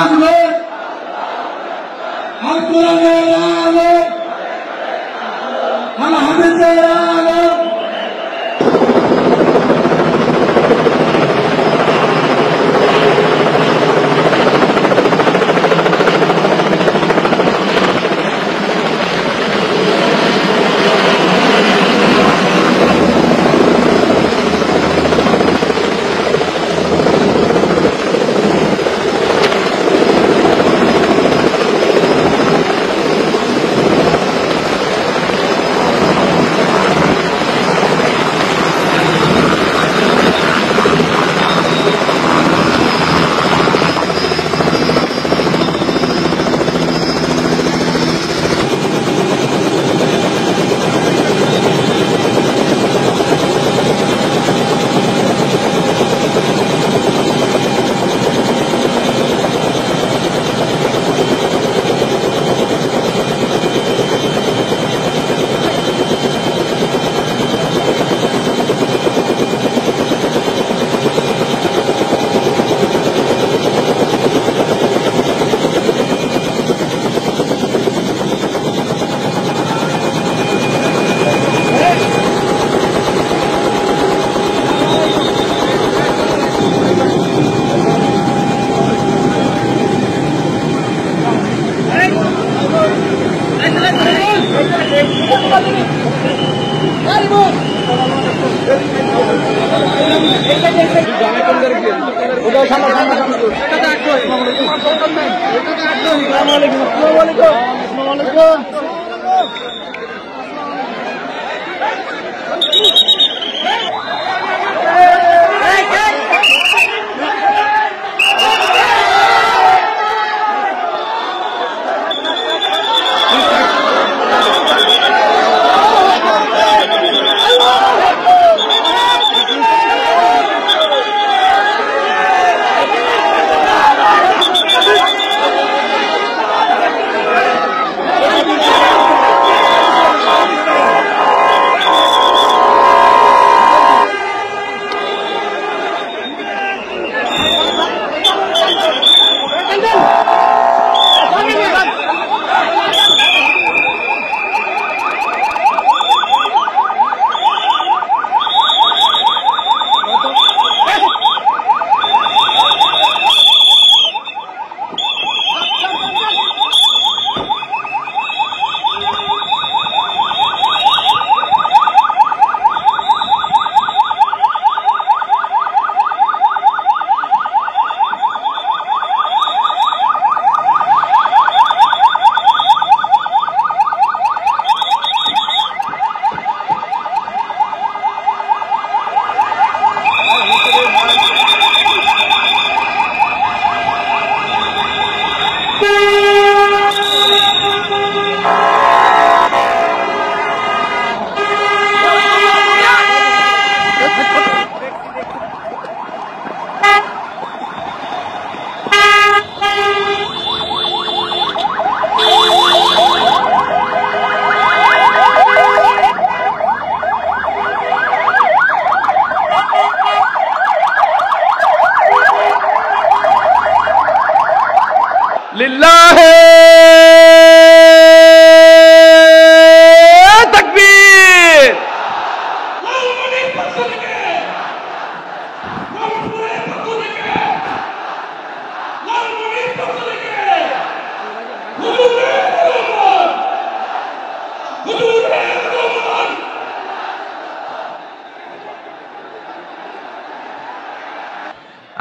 আকবার আল কোরআনের আলো আল হাদিসের আলো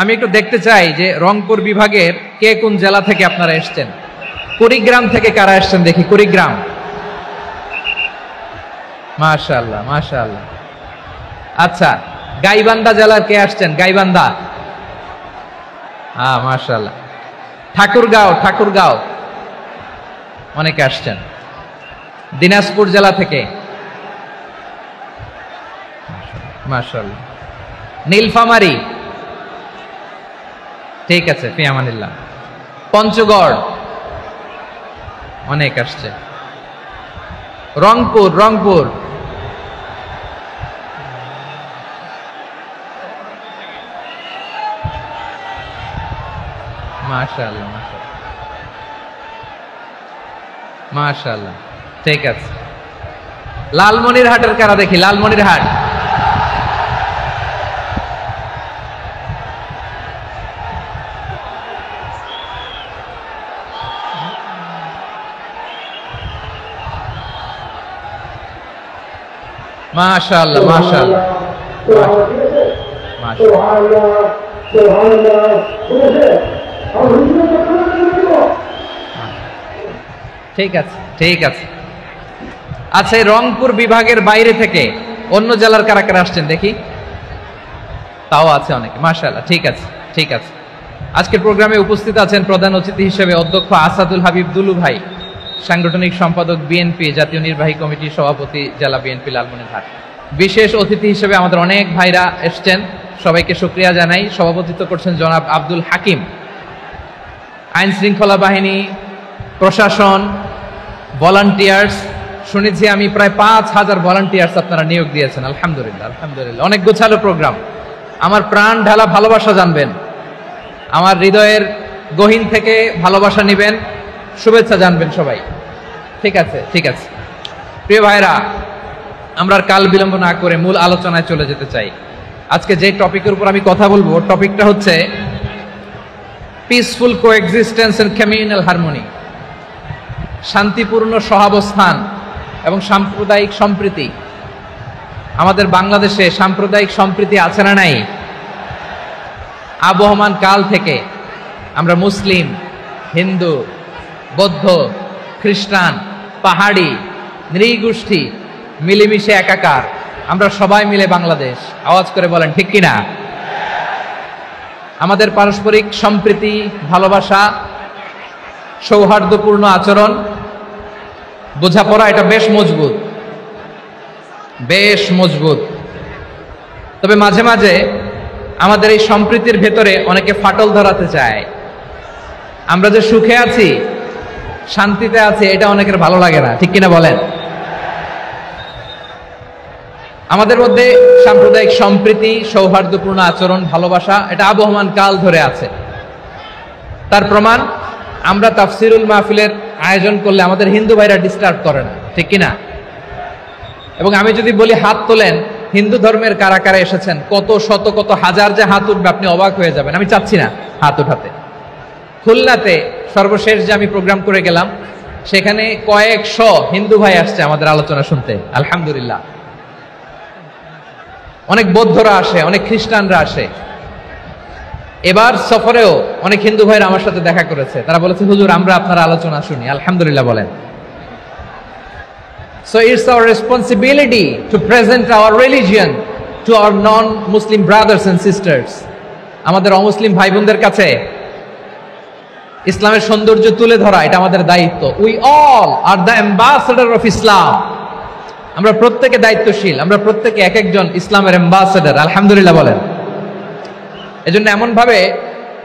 আমি একটু দেখতে চাই যে রংপুর বিভাগের কে কোন জেলা থেকে আপনারা এসেছেন। কুড়িগ্রাম থেকে কারা এসেছেন দেখি। কুড়িগ্রাম, মাশাআল্লাহ মাশাআল্লাহ। আচ্ছা, গাইবান্ধা জেলার কে আসছেন? গাইবান্ধা, হ্যাঁ মাশাআল্লাহ। ঠাকুরগাঁও অনেকে আসছেন। দিনাজপুর জেলা থেকে মাশাআল্লাহ। নীলফামারী, ঠিক আছে, ফি আমানিল্লাহ। পঞ্চগড় অনেক আসছে। রংপুর মাশাআল্লাহ, মাশাআল্লাহ, ঠিক আছে। লালমনিরহাটের কারা দেখি, লালমনিরহাট। মাশাআল্লাহ, মাশাআল্লাহ, ঠিক আছে, ঠিক আছে। আচ্ছা, এই রংপুর বিভাগের বাইরে থেকে অন্য জেলার কারা কারা আসছেন দেখি? তাও আছে অনেকে, মাশাআল্লাহ, ঠিক আছে, ঠিক আছে। আজকের প্রোগ্রামে উপস্থিত আছেন প্রধান অতিথি হিসেবে অধ্যক্ষ আসাদুল হাবিব দুলু ভাই, সাংগঠনিক সম্পাদক বিএনপি, জাতীয় নির্বাহী কমিটির সভাপতি, জেলা বিএনপি লালমনিরহাট। বিশেষ অতিথি হিসেবে আমাদের অনেক ভাইরা এসছেন, সবাইকে শুকরিয়া জানাই। সভাপতিত্ব করছেন জনাব আব্দুল হাকিম। আইন শৃঙ্খলা বাহিনী, প্রশাসন, ভলান্টিয়ার্স, শুনেছি আমি প্রায় 5,000 ভলান্টিয়ার্স আপনারা নিয়োগ দিয়েছেন। আলহামদুলিল্লাহ, আলহামদুলিল্লাহ, অনেক গোছালো প্রোগ্রাম। আমার প্রাণ ঢালা ভালোবাসা জানবেন, আমার হৃদয়ের গহীন থেকে ভালোবাসা নিবেন, শুভেচ্ছা জানবেন সবাই। ঠিক আছে, ঠিক আছে। প্রিয় ভাইরা, আমরা আর কাল বিলম্ব না করে মূল আলোচনায় চলে যেতে চাই। আজকে যে টপিকের উপর আমি কথা বলবো, টপিকটা হচ্ছে peaceful coexistence and communal harmony, শান্তিপূর্ণ সহাবস্থান এবং সাম্প্রদায়িক সম্প্রীতি। আমাদের বাংলাদেশে সাম্প্রদায়িক সম্প্রীতি আছে না নাই? আবহমান কাল থেকে আমরা মুসলিম, হিন্দু, বৌদ্ধ, খ্রিস্টান, পাহাড়ি, নৃগোষ্ঠী মিলেমিশে একাকার, আমরা সবাই মিলে বাংলাদেশ। আওয়াজ করে বলেন ঠিক কিনা? আমাদের পারস্পরিক সম্প্রীতি, ভালোবাসা, সৌহার্দ্যপূর্ণ আচরণ, বোঝাপড়া, এটা বেশ মজবুত, বেশ মজবুত। তবে মাঝে মাঝে আমাদের এই সম্প্রীতির ভেতরে অনেকে ফাটল ধরাতে চায়। আমরা যে সুখে আছি, শান্তিতে আছি, এটা অনেকের ভালো লাগে না, ঠিক কিনা বলেন? আমাদের মধ্যে সাম্প্রদায়িক সম্প্রীতি, সৌহার্দ্যপূর্ণ আচরণ, ভালোবাসা, এটা আবহমান কাল ধরে আছে। তার প্রমাণ, আমরা তাফসিরুল মাহফিলের আয়োজন করলে আমাদের হিন্দু ভাইরা ডিস্টার্ব করে না, ঠিক কিনা? এবং আমি যদি বলি হাত তোলেন, হিন্দু ধর্মের কারা কারা এসেছেন, কত শত কত হাজার যে হাত উঠবে, আপনি অবাক হয়ে যাবেন। আমি চাচ্ছি না হাত উঠাতে। খুলনাতে সর্বশেষ যে আমি প্রোগ্রাম করে গেলাম, সেখানে কয়েকশো হিন্দু ভাই আসছে আমাদের আলোচনা শুনতে, আলহামদুলিল্লাহ। অনেক বৌদ্ধরা আসে, অনেক খ্রিস্টানরা আসে। এবার সফরেও অনেক হিন্দু ভাইরা আমার সাথে দেখা করেছে, তারা বলেছে হুজুর আমরা আপনার আলোচনা শুনি, আলহামদুলিল্লাহ বলেন। So it's our responsibility to present our religion to our non-Muslim brothers and sisters. আমাদের অমুসলিম ভাই বোনদের কাছে ইসলামের সৌন্দর্য তুলে ধরা, এটা আমাদের দায়িত্ব। We all are the ambassador of Islam. আমরা প্রত্যেকে দায়িত্বশীল, আমরা প্রত্যেকে এক একজন ইসলামের অ্যাম্বাসেডর, আলহামদুলিল্লাহ বলেন। এজন্য এমন ভাবে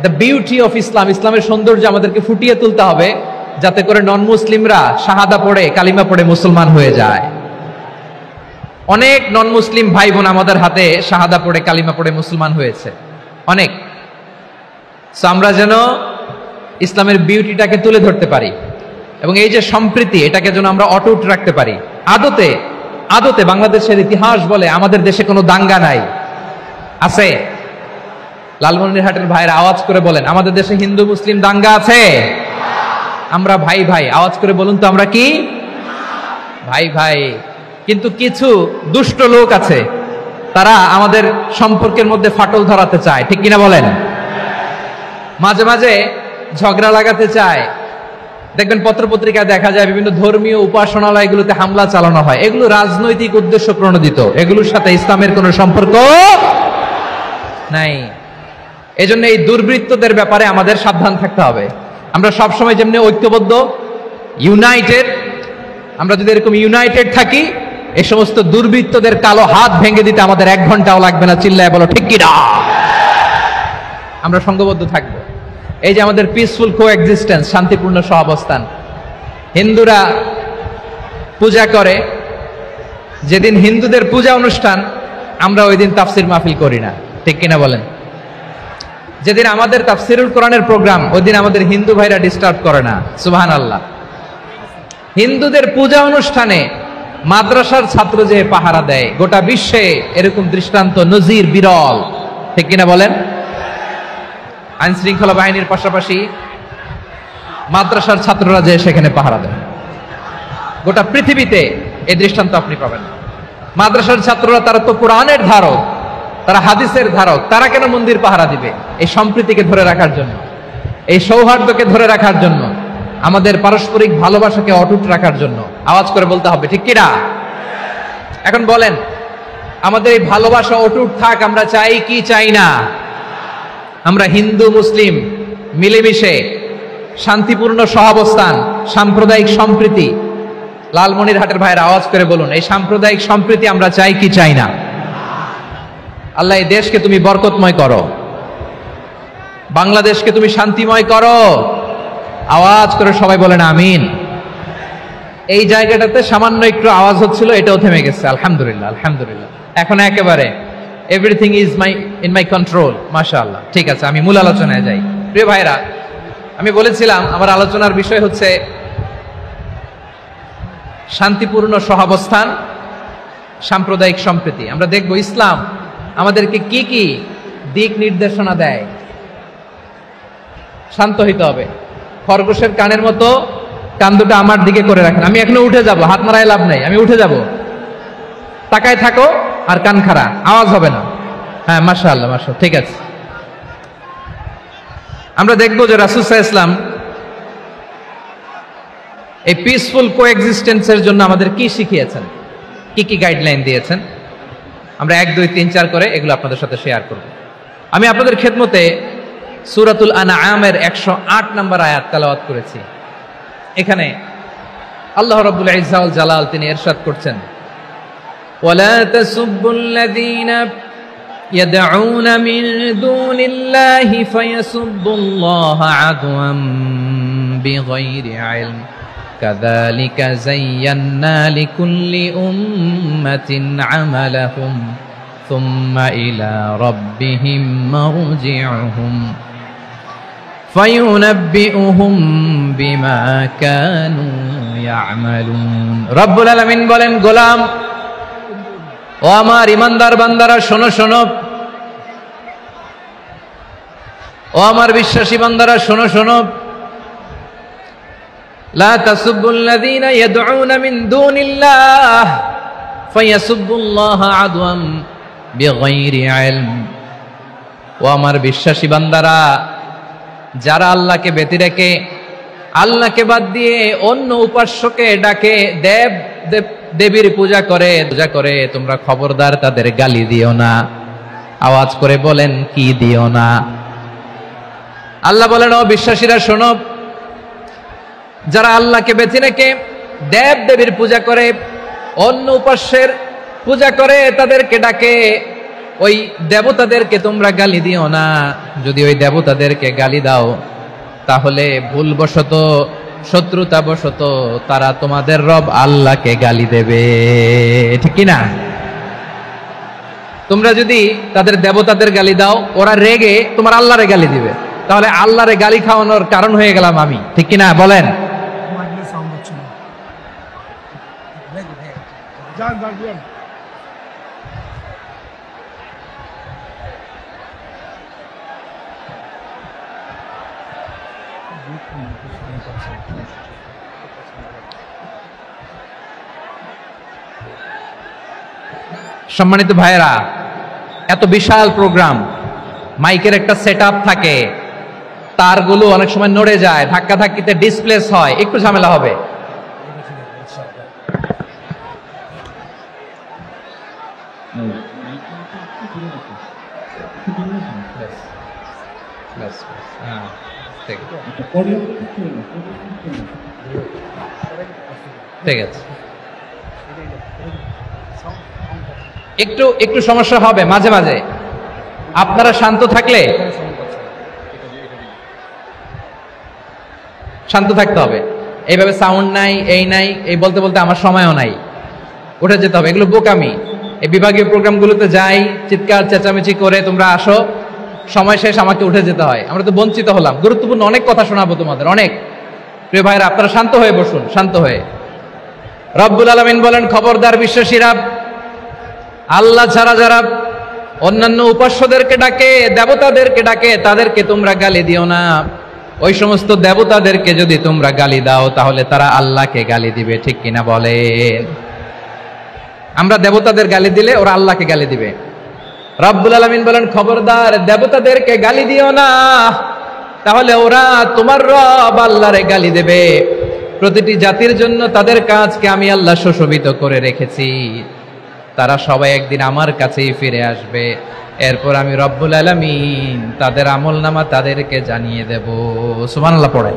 দ্য বিউটি অফ ইসলাম, ইসলামের সৌন্দর্য আমাদেরকে ফুটিয়ে তুলতে হবে, যাতে করে নন মুসলিমরা শাহাদা পড়ে, কালিমা পড়ে মুসলমান হয়ে যায়। অনেক নন মুসলিম ভাই বোন আমাদের হাতে শাহাদা পড়ে, কালিমা পড়ে মুসলমান হয়েছে, অনেক। সো আমরা যেন ইসলামের বিউটিটাকে তুলে ধরতে পারি, এবং এই যে সম্প্রীতি, এটাকে যেন আমরা অটুট রাখতে পারি। আদতে আদতে বাংলাদেশের ইতিহাস বলে আমাদের দেশে কোনো দাঙ্গা নাই, আছে? লালমনিরহাটের ভাইয়ের আওয়াজ করে বলেন, আমাদের দেশে হিন্দু মুসলিম দাঙ্গা আছে? আমরা ভাই ভাই, আওয়াজ করে বলুন তো, আমরা কি ভাই ভাই? কিন্তু কিছু দুষ্ট লোক আছে, তারা আমাদের সম্পর্কের মধ্যে ফাটল ধরাতে চায়, ঠিক কিনা বলেন? মাঝে মাঝে ঝগড়া লাগাতে চায়। দেখবেন পত্রপত্রিকায় দেখা যায় বিভিন্ন ধর্মীয় উপাসনালয়গুলোতে হামলা চালানো হয়। এগুলো রাজনৈতিক উদ্দেশ্য প্রণোদিত, এগুলোর সাথে ইসলামের কোনো সম্পর্ক নাই। এজন্য এই দুর্বৃত্তদের ব্যাপারে আমাদের সাবধান থাকতে হবে। আমরা সবসময় যেমনি ঐক্যবদ্ধ, ইউনাইটেড, আমরা যদি এরকম ইউনাইটেড থাকি, এই সমস্ত দুর্বৃত্তদের কালো হাত ভেঙে দিতে আমাদের 1 ঘন্টাও লাগবে না। চিল্লায় বলো ঠিক কিনা? আমরা সংঘবদ্ধ থাকবো। এই যে আমাদের পিসফুল কোএক্সিস্টেন্স, শান্তিপূর্ণ সহাবস্থান। হিন্দুরা পূজা করে, যেদিন হিন্দুদের পূজা অনুষ্ঠান, আমরা ওই দিন তাফসির মাহফিল করি না, ঠিক কিনা বলেন? যেদিন আমাদের তাফসিরুল কোরআনের প্রোগ্রাম, ওই দিন আমাদের হিন্দু ভাইরা ডিস্টার্ব করে না। সুবহানাল্লাহ। হিন্দুদের পূজা অনুষ্ঠানে মাদ্রাসার ছাত্র যে পাহারা দেয়, গোটা বিশ্বে এরকম দৃষ্টান্ত নজির বিরল, ঠিক কিনা বলেন? আইন শৃঙ্খলা বাহিনীর পাশাপাশি মাদ্রাসার ছাত্ররা যে সেখানে পাহারা দেয়, গোটা পৃথিবীতে এই দৃষ্টান্ত আপনি পাবেন না। মাদ্রাসার ছাত্ররা, তারা তো কোরআনের ধারক, তারা হাদিসের ধারক, তারা কেন মন্দির পাহারা দিবে? এই সম্প্রীতিকে ধরে রাখার জন্য, এই সৌহার্দ্যকে ধরে রাখার জন্য, আমাদের পারস্পরিক ভালোবাসাকে অটুট রাখার জন্য। আওয়াজ করে বলতে হবে, ঠিক কিনা? এখন বলেন, আমাদের এই ভালোবাসা অটুট থাক, আমরা চাই কি চাই না? আমরা হিন্দু মুসলিম মিলেমিশে শান্তিপূর্ণ সহাবস্থান, সাম্প্রদায়িক সম্প্রীতি, লালমনিরহাটের ভাইয়ের আওয়াজ করে বলুন, এই সাম্প্রদায়িক সম্প্রীতি আমরা চাই কি চাই না? আল্লাহ এই দেশকে তুমি বরকতময় করো, বাংলাদেশকে তুমি শান্তিময় করো। আওয়াজ করে সবাই বলেন আমিন। এই জায়গাটাতে সামান্য একটু আওয়াজ হচ্ছিল, এটাও থেমে গেছে। আলহামদুলিল্লাহ, আলহামদুলিল্লাহ। এখন একেবারে everything is in my control. মাশাআল্লাহ। ঠিক আছে, আমি মূল আলোচনায় যাই। প্রিয় ভাইরা, আমি বলেছিলাম আমার আলোচনার বিষয় হচ্ছে শান্তিপূর্ণ সহাবস্থান, সাম্প্রদায়িক সম্প্রীতি। আমরা দেখব ইসলাম আমাদেরকে কি কি দিক নির্দেশনা দেয়। শান্ত হইতে হবে। খরগোশের কানের মতো কান দুটো আমার দিকে করে রাখেন। আমি এখনো উঠে যাব, হাত মারায় লাভ নাই, আমি উঠে যাব। তাকায় থাকো আর কান খাড়া, আওয়াজ হবে না। হ্যাঁ, মাশাআল্লাহ, মাশাআল্লাহ, ঠিক আছে। আমরা দেখব যে রাসূল সাল্লাল্লাহু আলাইহি ওয়াসাল্লাম এই পিসফুল কোএক্সিস্টেন্সের জন্য আমাদের কি শিখিয়েছেন, কি কি গাইডলাইন দিয়েছেন। আমরা 1, 2, 3, 4 করে এগুলো আপনাদের সাথে শেয়ার করব। আমি আপনাদের খেদমতে সূরাতুল আনআমের 108 নম্বর আয়াত তেলাওয়াত করেছি। এখানে আল্লাহ রাব্বুল ইজ্জা ওয়াল জালাল তিনি ইরশাদ করছেন, ওয়ালা তাসুব্বুল্লাযীনা ইয়াদউনা মিন দুনিল্লাহি ফায়াসুব্বুল্লাহা আদওয়াম বিগাইরি ইলম কাযালিকা যায়্যান্না লিকুল্লি উম্মাতিন আমালাহুম সুম্মা ইলা রাব্বিহিম মারজিউহুম ফায়ুনাব্বিউহুম বিমা কানু ইয়ামালুন। রব্বুল আলামিন বলেন, গোলাম ও আমার ইমানদার বান্দারা, শোনো শোনো, ও আমার বিশ্বাসী বান্দারা, শোনো শোনো। লা তাসুব্বুল্লাযীনা ইয়াদউনা মিন দুনিল্লাহ ফায়াসুব্বুল্লাহা আদওয়াম বিগাইরি ইলম। ও আমার বিশ্বাসী বান্দারা, যারা আল্লাহকে ব্যতি রেখে, আল্লাহকে বাদ দিয়ে অন্য উপাস্যকে ডাকে, দেবীর পূজা করে, তোমরা খবরদার তাদের গালি দিও না। আওয়াজ করে বলেন, কি দিও না? আল্লাহ বলেন, ও বিশ্বাসীরা শোনো, যারা আল্লাহকে বেছে রেখে দেবীর পূজা করে, অন্য উপাস্যের পূজা করে, তাদেরকে ডাকে, ওই দেবতাদেরকে তোমরা গালি দিও না। যদি ওই দেবতাদেরকে গালি দাও, তাহলে ভুলবশত, শত্রুতাবশত তারা তোমাদের রব আল্লাহকে গালি দেবে, ঠিক কি না? তোমরা যদি তাদের দেবতাদের গালি দাও, ওরা রেগে তোমার আল্লাহরে গালি দিবে, তাহলে আল্লাহরে গালি খাওয়ানোর কারণ হয়ে গেলাম আমি, ঠিক কি না? বলেন। সম্মানিত ভাইয়েরা, এত বিশাল প্রোগ্রাম, মাইকের একটা সেটআপ থাকে, তারগুলো অনেক সময় নড়ে যায়, ধাক্কা ধাক্কিতে ডিসপ্লেস হয়, একটু ঝামেলা হবে। ঠিক আছে, একটু একটু সমস্যা হবে মাঝে মাঝে। আপনারা শান্ত থাকলে, শান্ত থাকতে হবে। এইভাবে সাউন্ড নাই, এই নাই, এই বলতে বলতে আমার সময়ও নাই, উঠে যেতে হবে, এগুলো বোকামি। এই বিভাগীয় প্রোগ্রামগুলোতে যাই, চিৎকার চেঁচামেচি করে তোমরা আসো, সময় শেষ, আমাকে উঠে যেতে হয়। আমরা তো বঞ্চিত হলাম। গুরুত্বপূর্ণ অনেক কথা শোনাবো তোমাদের, অনেক। প্রিয় ভাইরা, আপনারা শান্ত হয়ে বসুন, শান্ত হয়ে। রব্বুল আলামিন বলেন, খবরদার বিশ্বাসীরা, আল্লাহ ছাড়া যারা অন্যান্য উপাস্যদেরকে ডাকে, দেবতাদেরকে ডাকে, তাদেরকে তোমরা গালি দিও না। ওই সমস্ত দেবতাদেরকে যদি তোমরা গালি দাও তাহলে তারা আল্লাহকে গালি দিবে, ঠিক কিনা বলেন? আমরা দেবতাদের গালি দিলে ওরা আল্লাহকে গালি দিবে। রব্বুল আলামিন বলেন, খবরদার দেবতাদেরকে গালি দিও না, তাহলে ওরা তোমার রব আল্লাহরে গালি দেবে। প্রতিটি জাতির জন্য তাদের কাজকে আমি আল্লাহ সুশোভিত করে রেখেছি, তারা সবাই একদিন আমার কাছেই ফিরে আসবে। এরপর আমি রব্বুল আলামিন তাদের আমলনামা তাদেরকে জানিয়ে দেব। সুবহানাল্লাহ পড়ে।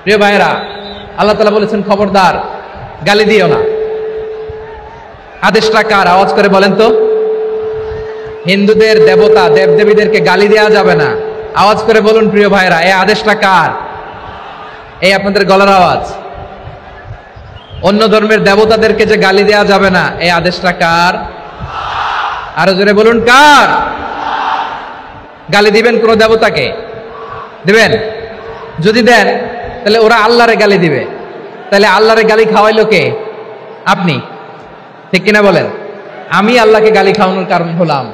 প্রিয় ভাইরা, আল্লাহ তাআলা বলেছেন খবরদার গালি দিও না। আদেশটা কার? আওয়াজ করে বলেন তো। হিন্দুদের দেবতা দেবদেবীদেরকে গালি দেওয়া যাবে না। আওয়াজ করে বলুন প্রিয় ভাইরা, এই আদেশটা কার? এই আপনাদের গলার আওয়াজ। অন্য ধর্মের দেবতাদেরকে যে গালি দেওয়া যাবে না, এই আদেশটা কার? আরো জোরে বলুন, কার? গালি দিবেন কোন দেবতাকে? দিবেন? যদি দেন তাহলে ওরা আল্লাহরে গালি দিবে। তাহলে আল্লাহরে গালি খাওয়াইলো কে? আপনি, ঠিক কিনা বলেন? আমি আল্লাহকে গালি খাওয়ানোর কারণ হলাম,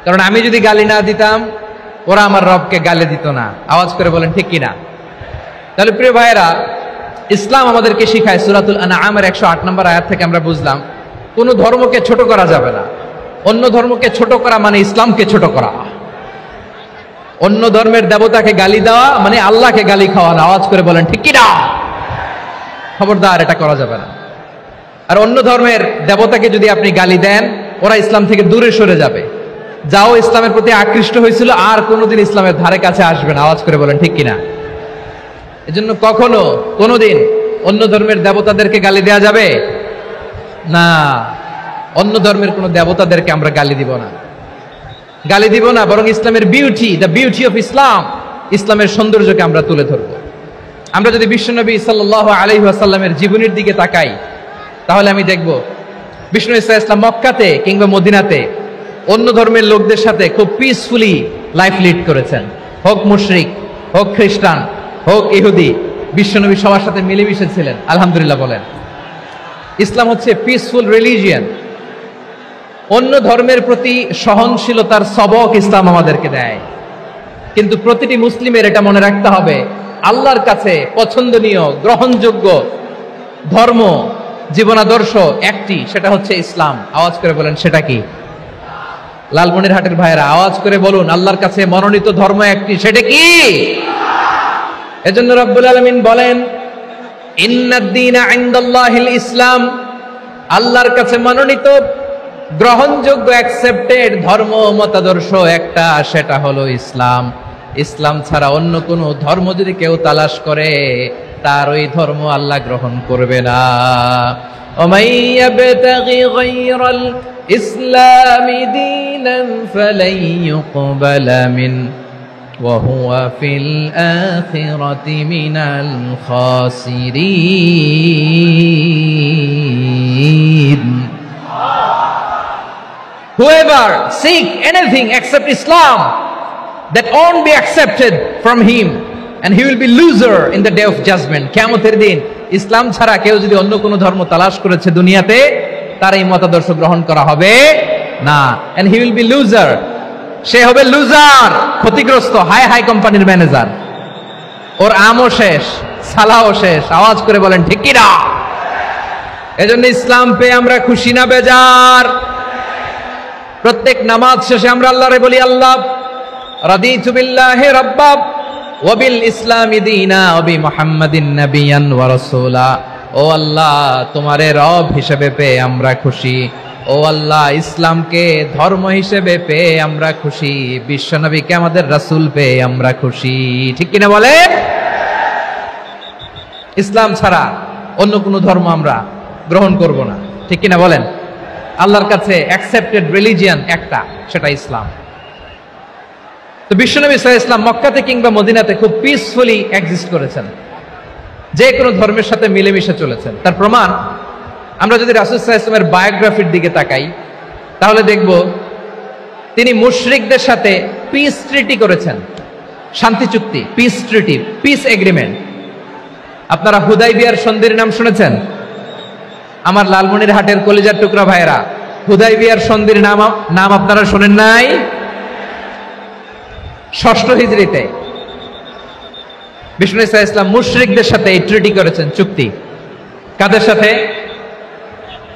কারণ আমি যদি গালি না দিতাম ওরা আমার রবকে গালি দিত না। আওয়াজ করে বলেন ঠিক কিনা? তাহলে প্রিয় ভাইয়েরা, ইসলাম আমাদেরকে শিখায়, সূরাতুল আনআমের 108 নম্বর আয়াত থেকে আমরা বুঝলাম কোন ধর্মকে ছোট করা যাবে না। অন্য ধর্মকে ছোট করা মানে ইসলামকে ছোট করা। অন্য ধর্মের দেবতাকে গালি দেওয়া মানে আল্লাহকে গালি খাওয়ানো। আওয়াজ করে বলেন ঠিক কিনা? খবরদার, এটা করা যাবে না। আর অন্য ধর্মের দেবতাকে যদি আপনি গালি দেন, ওরা ইসলাম থেকে দূরে সরে যাবে। যাও ইসলামের প্রতি আকৃষ্ট হয়েছিল আর কোনোদিন ইসলামের ধারে কাছে আসবে না। আওয়াজ করে বলেন ঠিক কিনা? এজন্য কখনো কোনোদিন অন্য ধর্মের দেবতাদেরকে গালি দেওয়া যাবে না। অন্য ধর্মের কোন দেবতাদেরকে আমরা গালি দিব না, গালি দিব না, বরং ইসলামের beauty, the beauty of Islam, ইসলামের সৌন্দর্যকে আমরা তুলে ধরব। আমরা যদি বিশ্বনবী সাল্লাল্লাহু আলাইহি ওয়াসাল্লামের জীবনের দিকে তাকাই, তাহলে আমি দেখব বিষ্ণু ইসলাম মক্কাতে কিংবা মদিনাতে অন্য ধর্মের লোকদের সাথে খুব পিসফুলি লাইফ লিড করেছেন। হোক মুশরিক, হোক খ্রিস্টান, হোক ইহুদি, বিশ্বনবী সবার সাথে মিলেমিশে ছিলেন। আলহামদুলিল্লাহ বলেন। ইসলাম হচ্ছে পিসফুল রিলিজিয়ান। অন্য ধর্মের প্রতি সহনশীলতার সবক ইসলাম আমাদেরকে দেয়। কিন্তু প্রতিটি মুসলিমের এটা মনে রাখতে হবে, আল্লাহর কাছে পছন্দনীয় গ্রহণযোগ্য ধর্ম, জীবনাদর্শ একটি, সেটা হচ্ছে ইসলাম। আওয়াজ করে বলেন সেটা কি? লালমনিরহাটের ভাইয়েরা আওয়াজ করে বলুন, আল্লাহর কাছে মনোনীত ধর্ম একটি, সেটা কি? এজন্য রব্বুল আলামিন বলেন, ইন্নাদ-দীনা ইনদাল্লাহিল ইসলাম, আল্লাহর কাছে মনোনীত গ্রহণযোগ্য অ্যাকসেপ্টেড ধর্ম মতাদর্শ একটা, সেটা হলো ইসলাম। ইসলাম ছাড়া অন্য কোন ধর্ম যদি কেউ তালাশ করে, তার ওই ধর্ম আল্লাহ গ্রহণ করবে না। ওমাই ইয়াবতাগি গায়রাল ইসলামি দীনান ফালাই ইউকবালা মিন ওয়া হুয়া ফিল আখিরাতি মিনাল খাসিরিন। Whoever seek anything except Islam, that won't be accepted from him, and he will be loser in the day of judgment. কিয়ামতের দিন ইসলাম ছাড়া কেউ যদি অন্য কোনো ধর্ম তালাশ করেছে দুনিয়াতে, তার এই মতাদর্শ গ্রহণ করা হবে না, and he will be loser. সে হবে লুজার, ক্ষতিগ্রস্ত। হাই হাই কোম্পানির ম্যানেজার, ওর আমও শেষ, সালাও শেষ। আওয়াজ করে বলেন ঠিক কি না? এজন্য ইসলাম পেয়ে আমরা খুশি না বেজার? প্রত্যেক নামাজ শেষে আমরা আল্লাহরে বলি, আল্লাহ রাদিতু বিল্লাহি রাব্বা ওয়া বিল ইসলামি দীনা ওয়া বি মুহাম্মাদিন নাবিয়ান ওয়া রাসূলা। ও আল্লাহ, তোমারে রব হিসেবে পেয়ে আমরা খুশি। ও আল্লাহ, ইসলামকে ধর্ম হিসেবে পেয়ে আমরা খুশি। বিশ্বনবীকে আমাদের রাসূল পেয়ে আমরা খুশি। ঠিক কিনা বলে? ইসলাম ছাড়া অন্য কোনো ধর্ম আমরা গ্রহণ করব না। ঠিক কিনা বলেন? আল্লাহর কাছে অ্যাকসেপ্টেড রিলিজিয়ান একটা, সেটা ইসলাম। তো বিশ্বনবী সাল্লাল্লাহু আলাইহি ওয়াসাল্লাম মক্কাতে কিংবা মদিনাতে খুব পিসফুলি এক্সিস্ট করেছেন, যে কোনো ধর্মের সাথে মিলেমিশে চলেছেন। তার প্রমাণ আমরা যদি রাসূল সাল্লাল্লাহু আলাইহি ওয়াসাল্লামের বায়োগ্রাফির দিকে তাকাই, তাহলে দেখব তিনি মুশরিকদের সাথে পিস ট্রিটি করেছেন, শান্তি চুক্তি, পিস ট্রিটি, পিস এগ্রিমেন্ট। আপনারা হুদাইবিয়ার সন্ধির নাম শুনেছেন? আমার লালমনিরহাটের কলিজার টুকরা ভাইরা, হুদাইবিয়ার সন্ধির নাম আপনারা শোনেন নাই? 6ষ্ঠ হিজরিতে বিষ্ণু ঈসা ইসলাম মুশরিকদের সাথে এই ট্রিটি করেছেন, চুক্তি। কাদের সাথে?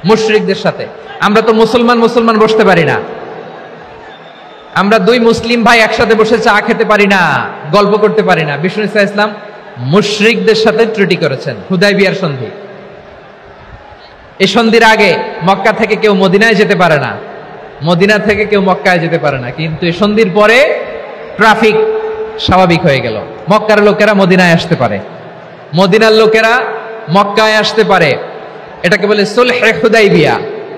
মুশরিকদের সাথে। আমরা তো মুসলমান বসতে পারি না, আমরা দুই মুসলিম ভাই একসাথে বসে চা খেতে পারি না, গল্প করতে পারি না। বিষ্ণু ঈসা ইসলাম মুশরিকদের সাথে ট্রিটি করেছেন, হুদাইবিয়ার সন্ধি। এই সন্ধির আগে মক্কা থেকে কেউ মদিনায় যেতে পারে না, মদিনা থেকে কেউ মক্কায় যেতে পারে না। কিন্তু এই সন্ধির পরে ট্রাফিক স্বাভাবিক হয়ে গেল, মক্কার লোকেরা মদিনায় আসতে পারে, মদিনার লোকেরা মক্কায় আসতে পারে। এটাকে বলে সুলহে হুদাইবিয়া,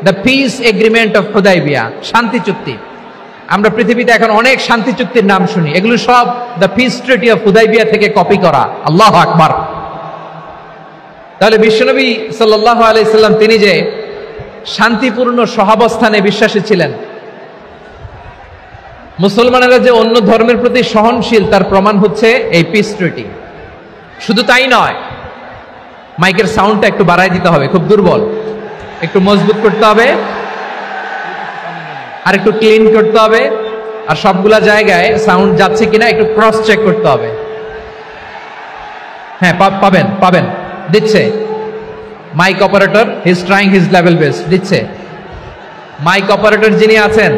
the peace agreement of Hudaibiya, শান্তি চুক্তি। আমরা পৃথিবীতে এখন অনেক শান্তি চুক্তির নাম শুনি, এগুলো সব the piece treaty of Hudaibiya থেকে কপি করা। আল্লাহু আকবার। তাহলে বিশ্বনবী সাল্লাল্লাহু আলাইহি সাল্লাম তিনি যে শান্তিপূর্ণ সহাবস্থানে বিশ্বাসী ছিলেন, মুসলমানেরা যে অন্য ধর্মের প্রতি সহনশীল, তার প্রমাণ হচ্ছে এই পিস ট্রিটি। শুধু তাই নয়, মাইকের সাউন্ডটা একটু বাড়াই দিতে হবে, খুব দুর্বল, একটু মজবুত করতে হবে, আর একটু ক্লিন করতে হবে, আর সবগুলা জায়গায় সাউন্ড যাচ্ছে কিনা একটু ক্রস চেক করতে হবে। হ্যাঁ, পাবেন দিচ্ছে mic operator, he is trying his level best, দিচ্ছে। মাইক অপারেটর যিনি আছেন,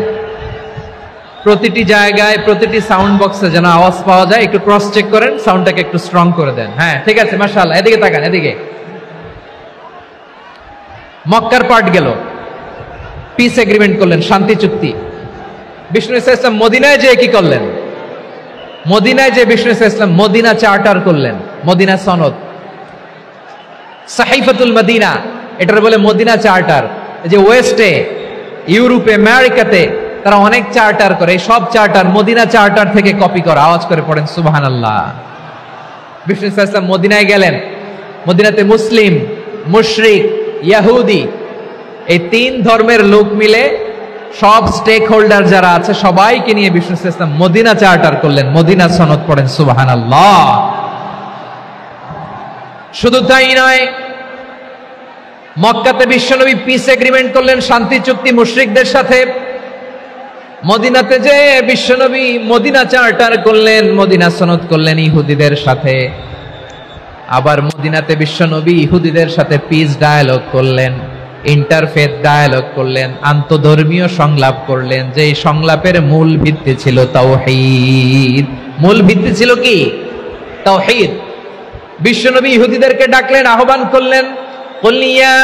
প্রতিটি জায়গায় প্রতিটি সাউন্ড বক্সে যেন আওয়াজ পাওয়া যায়, একটু ক্রস চেক করেন, সাউন্ডটাকে একটু স্ট্রং করে দেন। হ্যাঁ, ঠিক আছে, মাশাআল্লাহ। এদিকে তাকান, এদিকে। মক্কার পার্ট গেল, পিস এগ্রিমেন্ট করলেন, শান্তি চুক্তি। বিষ্ণু ঈসা ইসলাম মদিনায় যে কি করলেন? মদিনায় যে বিষ্ণু ঈসা ইসলাম মদিনা চার্টার করলেন, মদিনা সনদ, সাহিফাতুল মদিনা, এটার বলে মদিনা চার্টার। যে ওয়েস্টে, ইউরোপে, আমেরিকাতে তারা অনেক চার্টার করে, এই সব চার্টার মদিনা চার্টার থেকে কপি করা। আওয়াজ করে পড়েন সুবহানাল্লাহ। বিষ্ণু ঈসা ইসলাম মদিনায় গেলেন, মদিনাতে মুসলিম, মুশরিক, ইহুদি, এই 3 ধর্মের লোক মিলে সব স্টেক হোল্ডার যারা আছে সবাইকে নিয়ে বিষ্ণু ঈসা ইসলাম মদিনা চার্টার করলেন, মদিনা সনদ। পড়েন সুবহানাল্লাহ। শুধু তাই নয়, মক্কাতে বিশ্বনবী পিস এগ্রিমেন্ট করলেন, শান্তি চুক্তি মুশরিকদের সাথে। মদিনাতে যে বিশ্বনবী মদিনা চার্টার করলেন, মদিনা সনদ করলেন ইহুদিদের সাথে। আবার মদিনাতে বিশ্বনবী ইহুদিদের সাথে পিস ডায়ালগ করলেন, ইন্টারফেথ ডায়ালগ করলেন, আন্তধর্মীয় সংলাপ করলেন। যে সংলাপের মূল ভিত্তি ছিল তাওহীদ। মূল ভিত্তি ছিল কি? তাওহীদ। বিশ্বনবী ইহুদিদেরকে ডাকলেন, আহ্বান করলেন, কুল ইয়া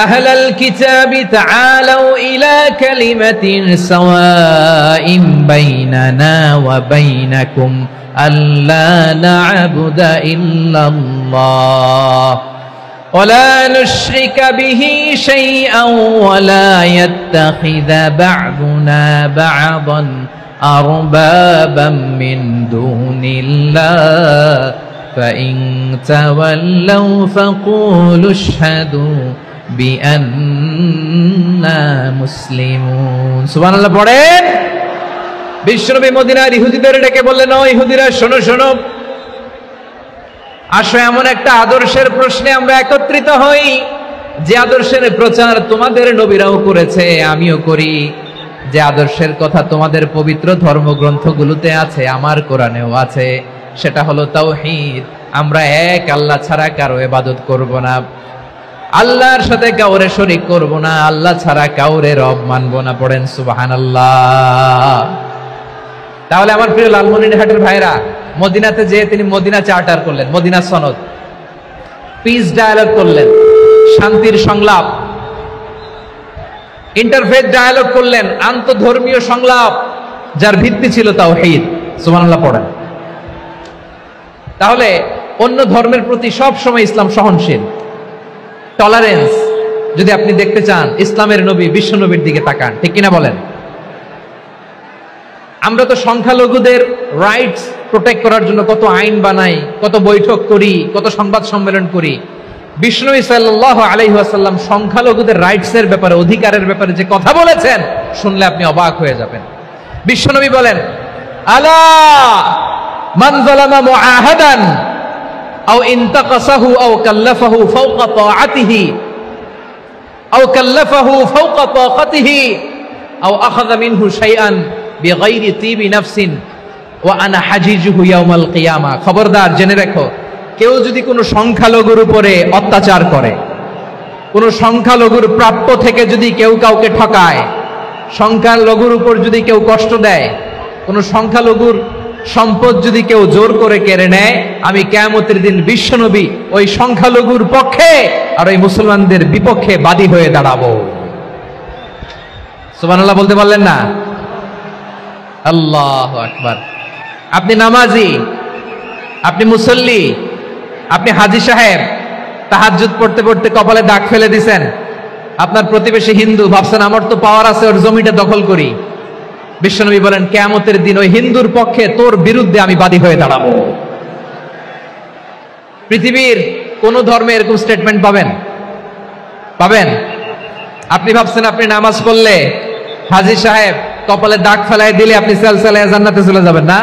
আহলাল কিতাবি তাআলাউ ইলা কালিমাতিন সাওয়াইন বাইনানা ওয়া বাইনাকুম আল্লা না'বুদা ইল্লাল্লাহ ওয়া লা নুশরিকা বিহি শাইআন ওয়া লা ইয়াত্তাখিযা বা'দুনা বা'দান আরবাবাম মিন দুনিল্লাহ فإن تولوا فقولوا اشهدوا بأننا مسلمون সুবহানাল্লাহ পড়েন। বিশ্বনবী মদিনার ইহুদিদের ডেকে বললেন, ও ইহুদিরা, শোনো শোনো, আসো এমন একটা আদর্শের প্রশ্নে আমরা একত্রিত হই, যে আদর্শের প্রচার তোমাদের নবীরাও করেছে, আমিও করি, যে আদর্শের কথা তোমাদের পবিত্র ধর্মগ্রন্থগুলোতে আছে, আমার কোরআনেও আছে। সেটা হলো তাওহীদ। আমরা এক আল্লাহ ছাড়া কারো ইবাদত করব না, আল্লাহর সাথে কাউরে শরীক করব না, আল্লাহ ছাড়া কাউরে রব মানব না। পড়েন সুবহানাল্লাহ। তাহলে আমার প্রিয় লালমনিরহাটের ভাইরা, মদিনাতে যে তিনি মদিনা চার্টার করলেন, মদিনা সনদ, পিস ডায়ালগ করলেন, শান্তির সংলাপ, ইন্টারফেথ ডায়ালগ করলেন, আন্তধর্মীয় সংলাপ, যার ভিত্তি ছিল তাওহীদ। সুবহানাল্লাহ পড়েন। তাহলে অন্য ধর্মের প্রতি সব সময় ইসলাম সহনশীল, টলারেন্স। যদি আপনি দেখতে চান ইসলামের নবী বিশ্ব নবীর দিকে তাকান, ঠিক কিনা বলেন? আমরা তো সংখ্যালঘুদের রাইটস প্রোটেক্ট করার জন্য কত আইন বানাই, কত বৈঠক করি, কত সংবাদ সম্মেলন করি, বিষ্ণু সাল্লাল্লাহু আলাইহি ওয়াসাল্লাম সংখ্যালঘুদের রাইটসের ব্যাপারে, অধিকারের ব্যাপারে যে কথা বলেছেন, শুনলে আপনি অবাক হয়ে যাবেন। বিশ্বনবী বলেন, আলা মান যালামা মুআহাদান আও ইনতাকাসাহু আও কাল্লাফাহু ফাওকা তাআতিহি আও কাল্লাফাহু ফাওকা তাকাতিহি আও আখাযা মিনহু শাইআন বিগাইরি তিবি নাফসিন ওয়া আনা হাজিজুহু ইয়াউমাল কিয়ামা। খবরদার, জেনে রাখো, কেউ যদি কোনো সংখ্যালঘুর উপরে অত্যাচার করে, কোনো সংখ্যালঘুর প্রাপ্য থেকে যদি কেউ কাউকে ঠকায়, সংখ্যালঘুর উপর যদি কেউ কষ্ট দেয়, কোনো সংখ্যালঘুর সম্পদ যদি কেউ জোর করে কেড়ে নেয়, আমি কিয়ামতের দিন বিশ্বনবী ওই সংখ্যালঘুর পক্ষে আর ওই মুসলমানদের বিপক্ষে বাদী হয়ে দাঁড়াবো। সুবহানাল্লাহ বলতে পারলেন না? আল্লাহু আকবার। আপনি নামাজি, আপনি মুসল্লি, আপনি হাজী সাহেব, তাহাজ্জুদ পড়তে পড়তে কপালে দাগ ফেলে দিছেন, আপনার প্রতিবেশী হিন্দু, ভাবছেন আমার তো পাওয়ার আছে, ওর জমিটা দখল করি। বিশ্বনবী বলেন, কিয়ামতের দিন ওই হিন্দুর পক্ষে তোর বিরুদ্ধে আমি বাদী হয়ে দাঁড়াবো। পৃথিবীর কোন ধর্মে এরকম স্টেটমেন্ট পাবেন? পাবেন? আপনি ভাবছেন আপনি নামাজ পড়লে হাজী সাহেব কপালে দাগ ফেলায় দিলে আপনি সেলসালায় জান্নাতে চলে যাবেন না?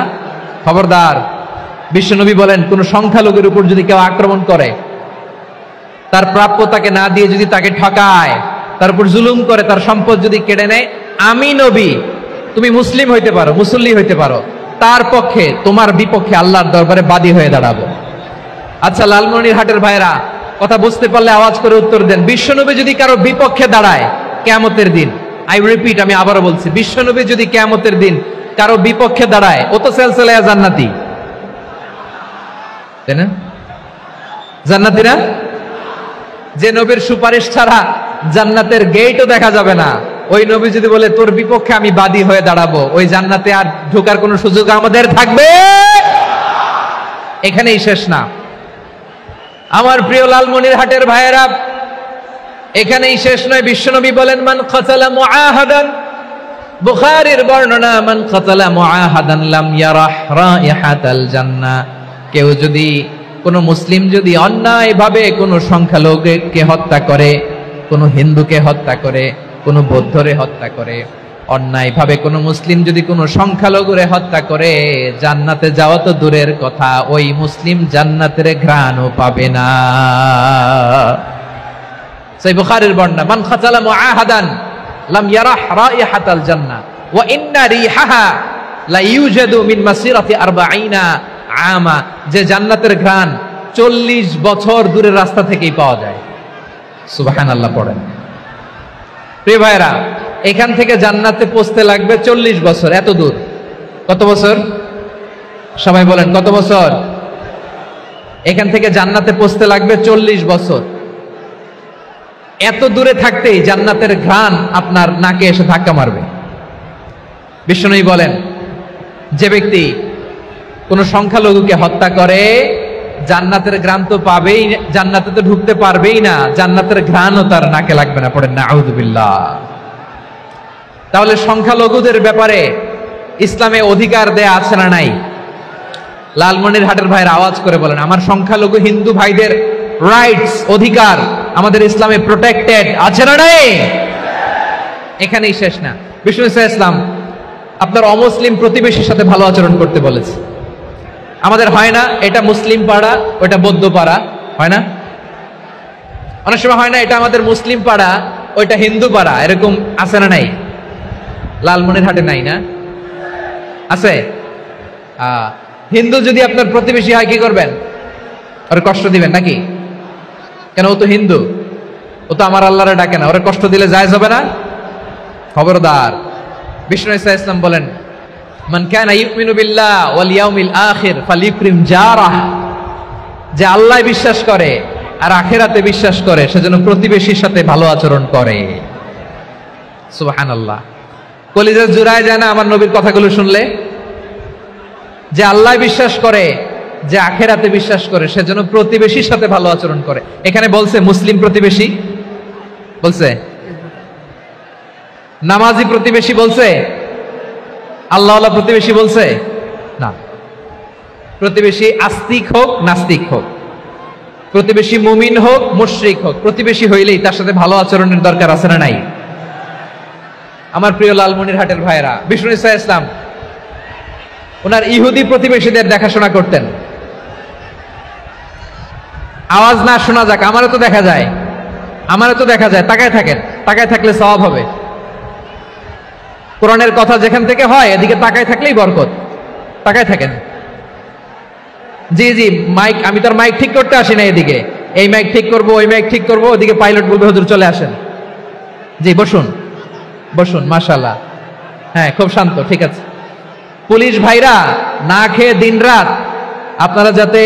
খবরদার। বিশ্বনবী বলেন, কোন সংখ্যালঘুর উপর যদি কেউ আক্রমণ করে, তার প্রাপ্য তাকে না দিয়ে যদি তাকে ঠকায়, তার উপর জুলুম করে, তার সম্পদ যদি কেড়ে নেয়, আমি নবী, তুমি মুসলিম হইতে পারো, মুসল্লি হইতে পারো, তার পক্ষে তোমার বিপক্ষে আল্লাহর দরবারে বাদী হয়ে দাঁড়াবো। আচ্ছা লালমনিরহাটের ভাইরা, কথা বুঝতে পারলে আওয়াজ করে উত্তর দেন। বিশ্বনবী যদি কারো বিপক্ষে দাঁড়ায় কিয়ামতের দিন, আই রিপিট, আমি আবারও বলছি, বিশ্বনবী যদি কিয়ামতের দিন কারো বিপক্ষে দাঁড়ায়, ও তো সেলসালায়া জান্নাতি, তাই না? জান্নাতি না? যে নবীর সুপারিশ ছাড়া জান্নাতের গেটও দেখা যাবে না, ওই নবী যদি বলে তোর বিপক্ষে আমি বাদী হয়ে দাঁড়াবো, ওই জান্নাতে আর ঢোকার কোনো সুযোগ আমাদের থাকবে? এখানেই শেষ না আমার প্রিয় লালমনিরহাটের ভাইয়েরা, এখানেই শেষ নয়। বিশ্বনবী বলেন, মান কাতালা মুআহাদান, বুখারীর বর্ণনা, মান কাতালা মুআহাদান লাম ইয়ারাহ রাইহাতাল জান্নাহ। কেউ যদি, কোন মুসলিম যদি অন্যায়ভাবে কোনো সংখ্যালঘুকে হত্যা করে, কোনো হিন্দুকে হত্যা করে, কোনো বৌদ্ধরে হত্যা করে, অন্যায়ভাবে কোনো মুসলিম যদি কোনো সংখ্যালঘুরে হত্যা করে, জান্নাতে যাওয়া তো দূরের কথা, ওই মুসলিম জান্নাতের ঘ্রাণও পাবে না। সেই বুখারীর বর্ণনা, মান খাতালা মুআহাদান লাম ইয়ারাহ রাইহাতাল জান্নাহ ওয়া ইন্না রিহাহা লা ইউজাদু মিন মাসিরাতি 40 আমা। যে জান্নাতের ঘ্রাণ 40 বছর দূরের রাস্তা থেকেই পাওয়া যায়। সুবহানাল্লাহ পড়েন। প্রিয় ভাইরা, এখান থেকে জান্নাতে পৌঁছতে লাগবে 40 বছর। এত দূর, কত বছর? সবাই বলেন, কত বছর? এখান থেকে জান্নাতে পৌঁছতে লাগবে 40 বছর। এত দূরে থাকতেই জান্নাতের ঘ্রাণ আপনার নাকে এসে ধাক্কা মারবে। বিষ্ণুই বলেন, যে ব্যক্তি কোন সংখ্যালঘুকে হত্যা করে, জান্নাতের ঘ্রাণ তো পাবেই, জান্নাতে তো ঢুকতে পারবেই না, জান্নাতের ঘ্রাণও তার নাকে লাগবে না। পড়েন না আউযুবিল্লাহ। তাহলে সংখ্যালঘুদের ব্যাপারে ইসলামে অধিকার দেয়া আছে না নাই? লালমনিরহাটের ভাইয়ের আওয়াজ করে বলেন, আমার সংখ্যালঘু হিন্দু ভাইদের রাইটস, অধিকার আমাদের ইসলামে প্রোটেক্টেড আছে না নাই? এখানেই শেষ না। বিষ্ণু ইসলাম আপনার অমুসলিম প্রতিবেশীর সাথে ভালো আচরণ করতে বলেছে। আমাদের হয় না এটা মুসলিম পাড়া, ওটা বৌদ্ধ পাড়া, হয় না? অনেক সময় হয় না এটা আমাদের মুসলিম পাড়া, ওইটা হিন্দু পাড়া, এরকম আছে না নাই? লালমনিরহাটে নাই না? আছে? হিন্দু যদি আপনার প্রতিবেশী হয় কি করবেন? ওর কষ্ট দিবেন নাকি? কেন, ও তো হিন্দু, ও তো আমার আল্লাহরে ডাকে না, ওরে কষ্ট দিলে জায়েজ হবে না? খবরদার। বিষ্ণু ইসলাম বলেন, মান কানা ইউমিনু বিল্লাহ ওয়াল ইয়াউমিল আখির ফালিউকরিম জারাহ। যে আল্লাহ বিশ্বাস করে আর আখিরাতে বিশ্বাস করে, সেজন্য প্রতিবেশীর সাথে ভালো আচরণ করে। সুবহানাল্লাহ। কলিজা জুড়ায় যায় না আমার নবীর কথাগুলো শুনলে? যে আল্লাহ বিশ্বাস করে, যে আখিরাতে বিশ্বাস করে, সেজন্য প্রতিবেশীর সাথে ভালো আচরণ করে। এখানে বলছে মুসলিম প্রতিবেশী, বলছে নামাজি প্রতিবেশী, বলছে আল্লাহওয়ালা প্রতিবেশী, বলছে না। প্রতিবেশী আস্তিক হোক নাস্তিক হোক, প্রতিবেশী মুমিন হোক মুশরিক হোক, প্রতিবেশী হইলেই তার সাথে ভালো আচরণের দরকার আছে না নাই? আমার প্রিয় লালমনিরহাটের ভাইরা, বিষ্ণু ইসা ইসলাম ওনার ইহুদি প্রতিবেশীদের দেখাশোনা করতেন। আওয়াজ না শোনা যাক, আমারও তো দেখা যায়, তাকায় থাকেন, তাকায় থাকলে সওয়াব হবে। কোরআনের কথা যেখান থেকে হয় এদিকে তাকায় থাকলেই বরকত। তাকায় থাকেন। জি জি, মাইক, আমি তো আর মাইক ঠিক করতে আসি না এদিকে, এই মাইক ঠিক করব, ওই মাইক ঠিক করব, ওদিকে পাইলট বলবে হুজুর চলে আসেন। জি বসুন, বসুন, মাশাআল্লাহ। হ্যাঁ, খুব শান্ত, ঠিক আছে। পুলিশ ভাইরা না খেয়ে দিনরাত আপনারা যাতে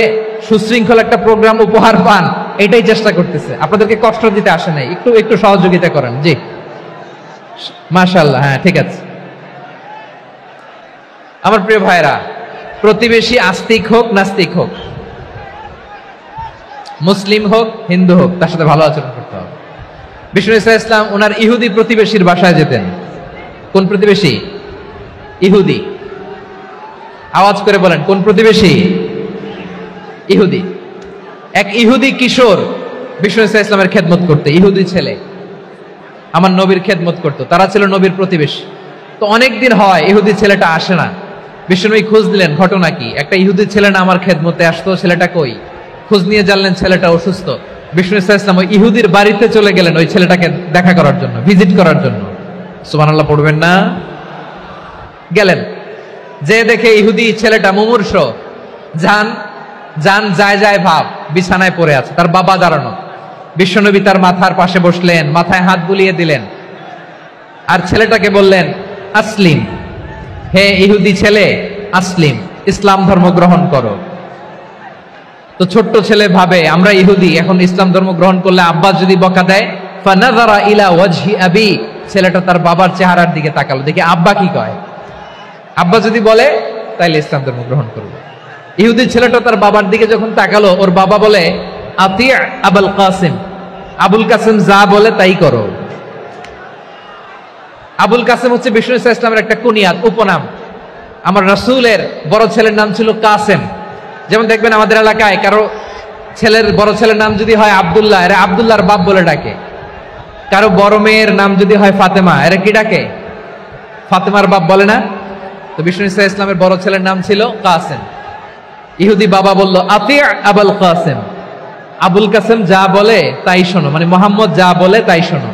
সুশৃঙ্খল একটা প্রোগ্রাম উপহার পান এটাই চেষ্টা করতেছে, আপনাদেরকে কষ্ট দিতে আসে নাই, একটু একটু সহযোগিতা করেন। জি মাশাআল্লাহ, হ্যাঁ ঠিক আছে। আমার প্রিয় ভাইরা, প্রতিবেশী আস্তিক হোক নাস্তিক হোক, মুসলিম হোক হিন্দু হোক, তার সাথে ভালো আচরণ করতে হবে। বিষ্ণু ইসা ইসলাম ওনার ইহুদি প্রতিবেশীর বাসায় যেতেন। কোন প্রতিবেশী? ইহুদি। আওয়াজ করে বলেন, কোন প্রতিবেশী? ইহুদি। এক ইহুদি কিশোর বিষ্ণু ইসা ইসলামের খেদমত করতে, ইহুদি ছেলে আমার নবীর খেদমত করতো, তারা ছিল নবীর প্রতিবেশী। তো অনেক দিন হয় ইহুদি ছেলেটা আসে না। বিষ্ণুনবী খোঁজ দিলেন, ঘটনা কি? একটা ইহুদি ছেলে না আমার খেদমতে আসতো, ছেলেটা কই? খোঁজ নিয়ে জানলেন ছেলেটা অসুস্থ। বিষ্ণু ইসা ইসলাম ওই ইহুদির বাড়িতে চলে গেলেন ওই ছেলেটাকে দেখা করার জন্য, ভিজিট করার জন্য। সুবহানাল্লাহ পড়বেন না? গেলেন, যে দেখে ইহুদি ছেলেটা মুমূর্ষ, জান যায় যায় ভাব, বিছানায় পড়ে আছে, তার বাবা দাঁড়ানো। বিশ্বনবী তার মাথার পাশে বসলেন, মাথায় হাত বুলিয়ে দিলেন, আর ছেলেটাকে বললেন আসলিম, হে ইহুদি ছেলে আসলিম, ইসলাম ধর্ম গ্রহণ করো। তো ছোট্ট ছেলে ভাবে আমরা ইহুদি, এখন ইসলাম ধর্ম গ্রহণ করলে আব্বা যদি বকা দেয়, ফানাযারা ইলা ওয়াজহি আবি, ছেলেটা তার বাবার চেহারার দিকে তাকালো, দেখি আব্বা কি কয়। আব্বা যদি বলে তাইলে ইসলাম ধর্ম গ্রহণ করবে। ইহুদি ছেলেটা তার বাবার দিকে যখন তাকালো, ওর বাবা বলে আতি আবুল কাসিম, আবুল কাসিম যা বলে তাই করো। আবুল কাসিম হচ্ছে বিষ্ণু ইসা ইসলামের একটা কুনিয়াত, উপনাম। আমার রাসূলের বড় ছেলের নাম ছিল কাসেম। যেমন দেখবেন আমাদের এলাকায় কারো ছেলের বড় ছেলের নাম যদি হয় আব্দুল্লাহ, এরা আব্দুল্লাহর বাপ বলে ডাকে। কারো বড় মেয়ের নাম যদি হয় ফাতেমা, এরা কি ডাকে? ফাতেমার বাপ বলে না? তো বিষ্ণু ইসা ইসলামের বড় ছেলের নাম ছিল কাসেম। ইহুদি বাবা বলল আতি আবুল কাসেম, আবুল কাসেম যা বলে তাই শোনো, মানে মোহাম্মদ যা বলে তাই শোনো।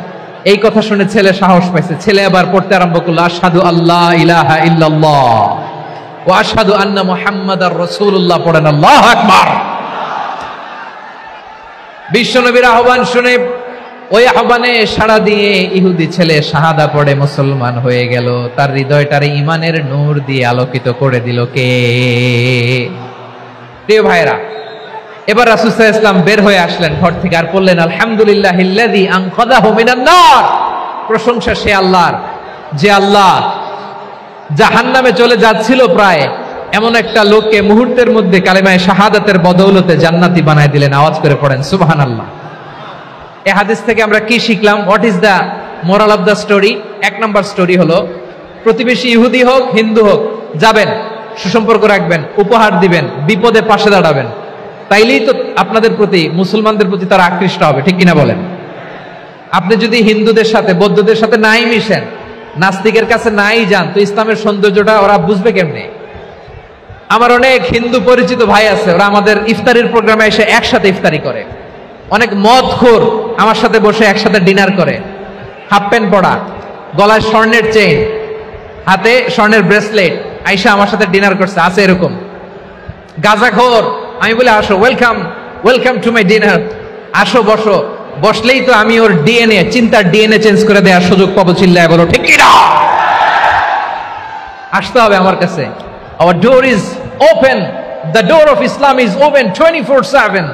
এই কথা শুনে ছেলে সাহস পাইছে, ছেলে আবার পড়তে আরম্ভ করলো আশহাদু আল্লাহ ইলাহা ইল্লাল্লাহ ওয়া আশহাদু আন্না মুহাম্মাদার রাসূলুল্লাহ, পড়েন আল্লাহু আকবার। বিশ্বনবীর আহ্বান শুনে ওই আহ্বানে সাড়া দিয়ে ইহুদি ছেলে শাহাদা পড়ে মুসলমান হয়ে গেল। তার হৃদয়টারে ঈমানের নূর দিয়ে আলোকিত করে দিল কে? প্রিয় ভাইরা, এবার রাসূল সাল্লাল্লাহু আলাইহি ওয়াসাল্লাম বের হয়ে আসলেন ঘর থেকে, আর বললেন আলহামদুলিল্লাহিল্লাযী আনকাযাহু মিনান নার, প্রশংসা সে আল্লাহর যে আল্লাহ জাহান্নামে চলে যাচ্ছিল প্রায় এমন একটা লোককে মুহূর্তের মধ্যে কালেমায়ে শাহাদাতের বদৌলতে জান্নাতি বানায় দিলেন। আওয়াজ করে পড়েন সুবহানাল্লাহ। এই হাদিস থেকে আমরা কি শিখলাম? What is the moral of the story? এক নম্বর স্টোরি হলো, প্রতিবেশী ইহুদি হোক হিন্দু হোক, যাবেন, সুসম্পর্ক রাখবেন, উপহার দিবেন, বিপদে পাশে দাঁড়াবেন, তাইলেই তো আপনাদের প্রতি, মুসলমানদের প্রতি তারা আকৃষ্ট হবে, ঠিক কিনা বলেন? আপনি যদি হিন্দুদের সাথে বৌদ্ধদের সাথে নাই মিশেন, নাস্তিকের কাছে নাই যান, তো ইসলামের সৌন্দর্যটা ওরা বুঝবে কেমনে? আমার অনেক হিন্দু পরিচিত ভাই আছে, ওরা আমাদের ইফতারির প্রোগ্রামে এসে একসাথে ইফতারি করে। অনেক মদখোর আমার সাথে বসে একসাথে ডিনার করে, হাফ প্যান্ট পরা, গলায় স্বর্ণের চেইন, হাতে স্বর্ণের ব্রেসলেট, আইসা আমার সাথে ডিনার করছে, আছে এরকম। গাঁজাখোর, আমি বলি আসো, welcome welcome to my dinner, আসো বসো, বসলেই তো আমি ওর ডিএনএ, চিন্তার ডিএনএ চেঞ্জ করে দেওয়ার সুযোগ পাবো। চিল্লায় বলো ঠিক কি না? আসতে হবে আমার কাছে। Hour door is open, the door of Islam is open 24/7।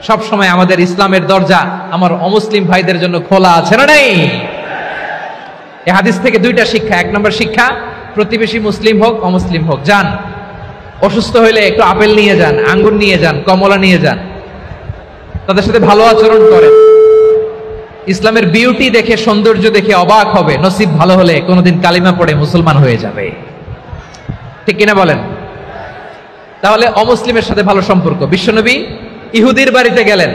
সব সময় আমাদের ইসলামের দরজা আমার অমুসলিম ভাইদের জন্য খোলা আছে না নেই? এই হাদিস থেকে দুইটা শিক্ষা। এক নম্বর শিক্ষা, প্রতিবেশী মুসলিম হোক অমুসলিম হোক, যান, অসুস্থ হইলে একটু আপেল নিয়ে যান, আঙ্গুর নিয়ে যান, কমলা নিয়ে যান, তাদের সাথে ভালো আচরণ করেন। ইসলামের বিউটি দেখে, সৌন্দর্য দেখে অবাক হবে, নসিব ভালো হলে কোনোদিন কালিমা পড়ে মুসলমান হয়ে যাবে, ঠিক কিনা বলেন? তাহলে অমুসলিমের সাথে ভালো সম্পর্ক। বিশ্বনবী ইহুদির বাড়িতে গেলেন,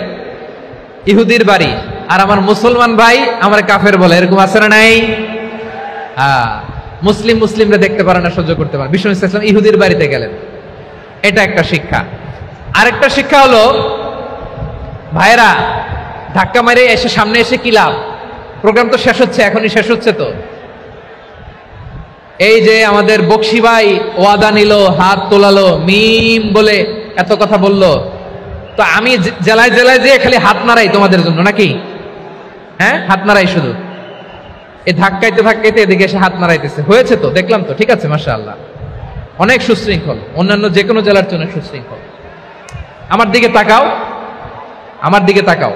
ইহুদির বাড়ি, আর আমার মুসলমান ভাই আমার কাফের বলে, এরকম আছে না নাই? মুসলিমরা দেখতে পারে না, সহ্য করতে পারে। বিষ্ণু ইসলাম ইহুদির বাড়িতে গেলেন, এটা একটা শিক্ষা। আরেকটা শিক্ষা হলো, ভাইরা ধাক্কা মারে এসে সামনে এসে কি লাভ? প্রোগ্রাম তো শেষ হচ্ছে, এখনই শেষ হচ্ছে। তো এই যে আমাদের বকশি ভাই ওয়াদা নিল, হাত তোলালো, মিম বলে এত কথা বললো, তো আমি জেলায় জেলায় যেয়ে খালি হাত নাড়াই তোমাদের জন্য নাকি? হ্যাঁ, হাত নাড়াই শুধু। এই ধাক্কাইতে ধাক্কাইতে এদিকে এসে হাত নাড়াইতেছে, হয়েছে তো, দেখলাম তো, ঠিক আছে, মাশাআল্লাহ, অনেক সুশৃঙ্খল, অন্যান্য যে কোনো জেলার জন্য সুশৃঙ্খল। আমার দিকে তাকাও, আমার দিকে তাকাও,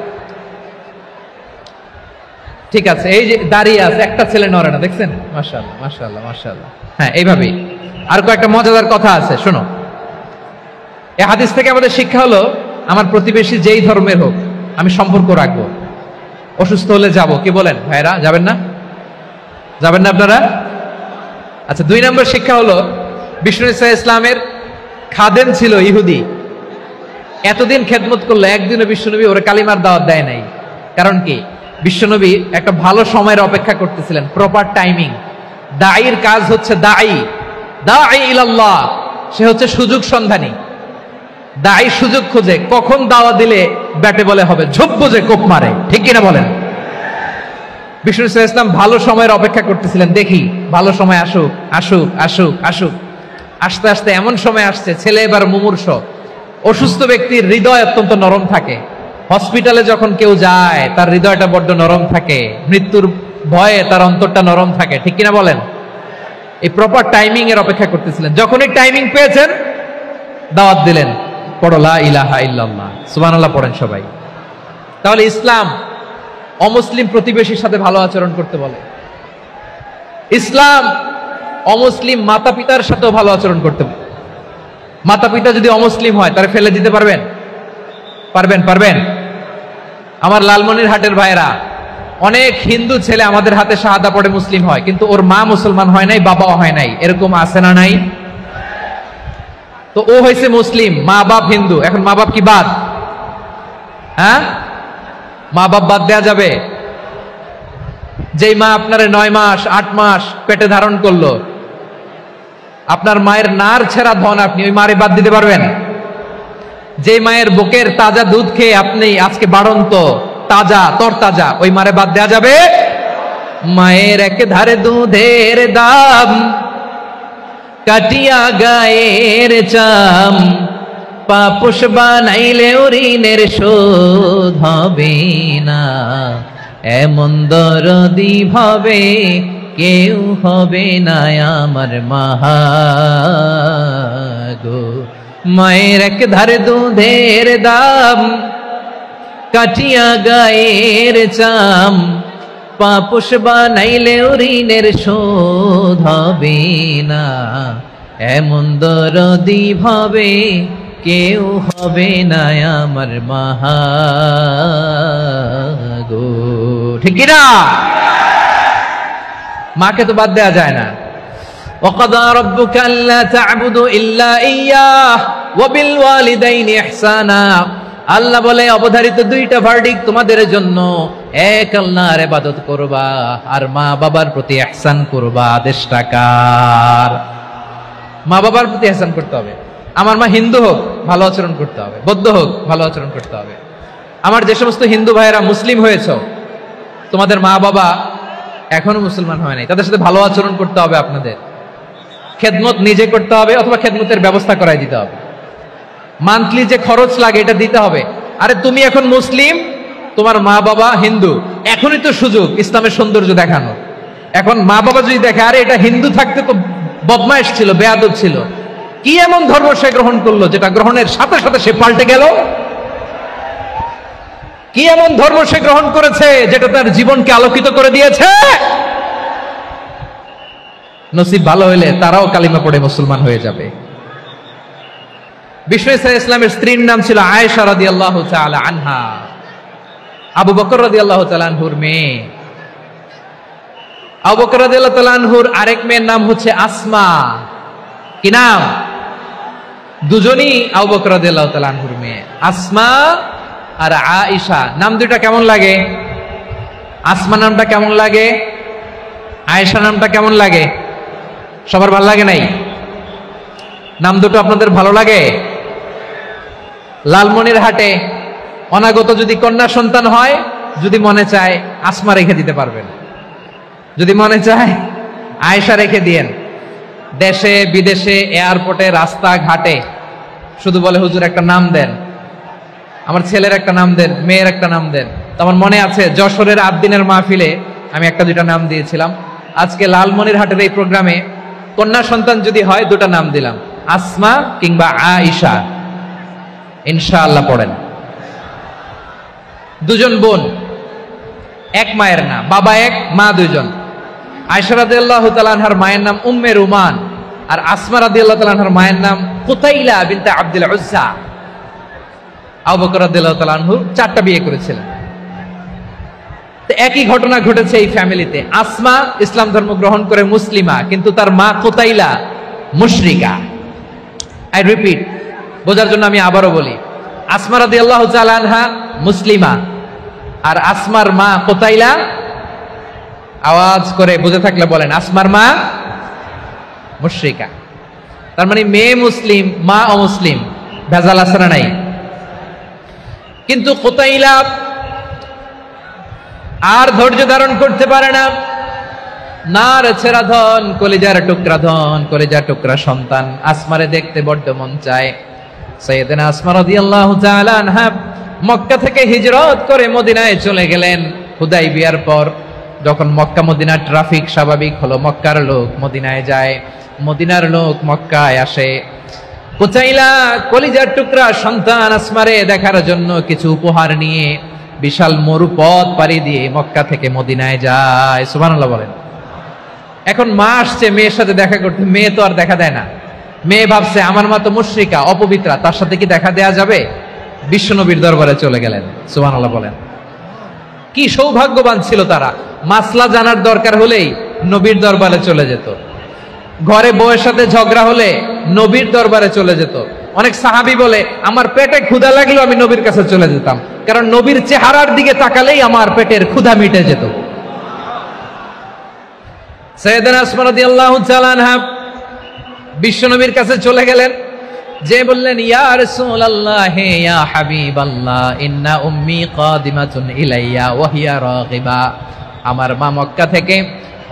ঠিক আছে। এই যে দাঁড়িয়ে আছে, একটা ছেলে নড়ে না, দেখছেন? মাশাআল্লাহ, মাশাআল্লাহ, মাশাআল্লাহ। হ্যাঁ, এইভাবেই। আর কয়েকটা মজাদার কথা আছে, শোনো। এই হাদিস থেকে আমাদের শিক্ষা হলো, আমার প্রতিবেশী যেই ধর্মের হোক আমি সম্পর্ক রাখবো। অসুস্থ হলে যাব, কি বলেন ভাইরা? যাবেন না? যাবেন না আপনারা? আচ্ছা, 2 নম্বর শিক্ষা হলো, বিষ্ণু ইসলামের খাদেম ছিল ইহুদি, এতদিন খেদমত করলো, একদিনও বিশ্বনবী ওরা কালিমার দাওয়াত দেয় নাই। কারণ কি? বিশ্বনবী একটা ভালো সময়ের অপেক্ষা করতেছিলেন, প্রপার টাইমিং। দাঈর কাজ হচ্ছে দাঈ ইলাল্লাহ, সে হচ্ছে সুযোগ সন্ধানী। দাঈ সুযোগ খোঁজে, কখন দাওয়া দিলে ব্যাটে বলে হবে, ঝোপ বোঝে কোপ মারে, ঠিক কিনা বলেন? বিষ্ণু ইসলাম ভালো সময়ের অপেক্ষা করতেছিলেন, দেখি ভালো সময় আসুক আসুক আসুক আসুক। আস্তে আস্তে এমন সময় আসছে, ছেলে এবার মুমূর্ষ। অসুস্থ ব্যক্তির হৃদয় অত্যন্ত নরম থাকে, হসপিটালে যখন কেউ যায় তার হৃদয়টা বড্ড নরম থাকে, মৃত্যুর ভয়ে তার অন্তরটা নরম থাকে, ঠিক কিনা বলেন? এই প্রপার টাইমিং এর অপেক্ষা করতেছিলেন। যখনই টাইমিং পেয়েছেন, দাওয়াত দিলেন, পড়ো লা ইলাহা ইল্লাল্লাহ, সুবহানাল্লাহ পড়েন সবাই। তাহলে ইসলাম অমুসলিম প্রতিবেশীর সাথে ভালো আচরণ করতে বলে। ইসলাম অমুসলিম মাতা পিতার সাথেও ভালো আচরণ করতে বলে। মাতা পিতা যদি অমুসলিম হয়, তারা ফেলে দিতে পারবেন? পারবেন? আমার লালমনিরহাটের ভাইরা, অনেক হিন্দু ছেলে আমাদের হাতে শাহাদা পড়ে মুসলিম হয়, কিন্তু ওর মা মুসলমান হয় নাই, বাবাও হয় নাই, এরকম আছে না নাই? তো ও হয়েছে মুসলিম, মা বাপ হিন্দু, এখন মা বাপ কি বাদ? হ্যাঁ, মা বাপ বাদ দেয়া যাবে? যেই মা আপনারে 9 মাস 8 মাস পেটে ধারণ করলো, আপনার মায়ের নার ছেঁড়া ধন, আপনি ওই মারে বাদ দিতে পারবেন? যে মায়ের বুকের তাজা দুধ খেয়ে আপনি আজকে বাড়ন্ত তাজা তরতাজা, ওই মারে বাদ দেয়া যাবে? মায়ের এক ধারে দুধের দাম, কাটিয়া গায়ের চাম, পাপুষ বানাইলেও ঋণের শোধ হবে না, এমন দরদি ভাবে কেউ হবে না আমার মাহা গো। মায়ের এক ধারে দুধের দাম, কাটিয়া গায়ের চাম, পাপুষ বানাইলেও ঋণের শোধ হবে না, এমন দরদি ভাবে কেউ হবে না আমার মাহা গো, ঠিক না? মাকে তো বাদ দেয়া যায় না। وَقَضَى رَبُّكَ أَلَّا تَعْبُدُوا إِلَّا إِيَّاهُ وَبِالْوَالِدَيْنِ إِحْسَانًا। আল্লাহ বলে, অবধারিত 2টা ভার্ডিক্ট তোমাদের জন্য, এক আল্লাহর ইবাদত করবা আর মা বাবার প্রতি ইহসান করবা। আদেশটা কার? মা বাবার প্রতি ইহসান করতে হবে। আমার মা হিন্দু হোক, ভালো আচরণ করতে হবে, বৌদ্ধ হোক, ভালো আচরণ করতে হবে। আমার যে সমস্ত হিন্দু ভাইয়েরা মুসলিম হয়েছে, তোমাদের মা বাবা এখনো মুসলমান হয় নাই, তাদের সাথে ভালো আচরণ করতে হবে। আপনাদের খেদমত নিজে করতে হবে, অথবা খেদমতের ব্যবস্থা করাই দিতে হবে। মান্থলি যে খরচ লাগে এটা দিতে হবে। আরে তুমি এখন মুসলিম, তোমার মা বাবা হিন্দু, এখনই তো সুযোগ ইসলামের সৌন্দর্য দেখানো। এখন মা বাবা যদি দেখে, আরে এটা হিন্দু থাকতে তো বদমাইশ ছিল, বেয়াদব ছিল, কি এমন ধর্ম সে গ্রহণ করলো যেটা গ্রহণের সাথে সাথে সে পাল্টে গেল? কি এমন ধর্ম সে গ্রহণ করেছে যেটা তার জীবনকে আলোকিত করে দিয়েছে? নসিব ভালো হইলে তারাও কালিমা পড়ে মুসলমান হয়ে যাবে। বিষ্ণু ইসলামের স্ত্রীর নাম ছিল আয়েশা রাদিয়াল্লাহু তাআলা আনহা, আবু বকর রাদিয়াল্লাহু তাআলা আনহুর মেয়ে। আবু বকর রাদিয়াল্লাহু তাআলা আনহুর আরেক মেয়ের নাম হচ্ছে আসমা। কি নাম? দুজনই আবু বকর রাদিয়াল্লাহু তাআলা আনহুর মেয়ে, আসমা আর আয়েশা। নাম দুইটা কেমন লাগে? আসমা নামটা কেমন লাগে? আয়েশা নামটা কেমন লাগে? সবার ভালো লাগে নাই? নাম দুটো আপনাদের ভালো লাগে? লালমনিরহাটে অনাগত যদি কন্যা সন্তান হয়, যদি মনে চায় আসমা রেখে দিতে পারবেন, যদি মনে চায় আয়েশা রেখে দিয়েন। দেশে বিদেশে এয়ারপোর্টে রাস্তাঘাটে শুধু বলে হুজুর একটা নাম দেন, আমার ছেলের একটা নাম দেন, মেয়ের একটা নাম দেন। তো আমার মনে আছে যশোরের 8 দিনের মাহফিলে আমি একটা দুইটা নাম দিয়েছিলাম। আজকে লালমনিরহাটের এই প্রোগ্রামে কন্যা সন্তান যদি হয় দুটা নাম দিলাম, আসমা কিংবা আয়েশা। ইনশাআল্লাহ পড়েন। দুজন বোন, এক মায়ের না, বাবা এক মা দুইজন। আয়েশা রাদিয়াল্লাহু তাআলা আনহার মায়ের নাম উম্মে রুমান, আর আসমা রাদিয়াল্লাহু তাআলা আনহার মায়ের নাম কুতাইলা বিনতে আব্দুল উজ্জা। আবু বকর রাদিয়াল্লাহু তাআলা আনহু 4টা বিয়ে করেছিলেন। তো একই ঘটনা ঘটেছে এই ফ্যামিলিতে। আসমা ইসলাম ধর্ম গ্রহণ করে মুসলিমা, কিন্তু তার মা কুতাইলা মুশরিকা। আই রিপিট, বোঝার জন্য আমি আবারও বলি, আসমা রাদিয়াল্লাহু তাআলা আনহা মুসলিমা, আর আসমার মা কুতাইলা। আওয়াজ করে বুঝে থাকলে বলেন, আসমার মা মুশরিকা। তার মানে মেয়ে মুসলিম, মা অমুসলিম। ভেজাল আছে না নাই? কিন্তু কুতাইলা আর ধৈর্য ধারণ করতে পারে না। নার ছেড়া ধন, কলিজার টুকরা ধন, কলিজার টুকরা সন্তান আসমারে দেখতে বড্ড মন চায়। সাইয়েদনা আসমা রাদিয়াল্লাহু তাআলা আনহা মক্কা থেকে হিজরত করে মদিনায় চলে গেলেন হুদাইবিয়ার পর। যখন মক্কা মদিনার ট্রাফিক স্বাভাবিক হলো, মক্কার লোক মদিনায় যায়, মদিনার লোক মক্কায় আসে। কুতাইলা কলিজার টুকরা সন্তান আসমারে দেখার জন্য কিছু উপহার নিয়ে বিশাল মরুপথ পাড়ি দিয়ে মক্কা থেকে মদিনায় যায়। সুবহানাল্লাহ বলেন। এখন মা আসছে মেয়ের সাথে দেখা করতে, মেয়ে তো আর দেখা দেয় না। মেয়ে ভাবছে আমার মা তো মুশরিকা, অপবিত্রা, তার সাথে কি দেখা দেয়া যাবে? বিশ্বনবীর দরবারে চলে গেলেন। সুবহানাল্লাহ বলেন। কি সৌভাগ্যবান ছিল তারা, মাসলা জানার দরকার হলেই নবীর দরবারে চলে যেত। ঘরে বউয়ের সাথে ঝগড়া হলে নবীর দরবারে চলে যেত। অনেক সাহাবী বলে আমার পেটে ক্ষুধা লাগলেও আমি নবীর কাছে চলে যেতাম, কারণ নবীর চেহারার দিকে তাকালেই আমার পেটের ক্ষুধা মিটে যেত। সাইয়েদনা আসমা রাদিয়াল্লাহু তাআলা আনহা বিশ্বনবীর কাছে চলে গেলেন, যে বললেন ইয়া রাসূলুল্লাহ ইয়া হাবিবাল্লাহ ইন্না উম্মি কাদিমাতুন ইলাইয়া ওয়া হিয়া রাগিবা। আমার মা মক্কা থেকে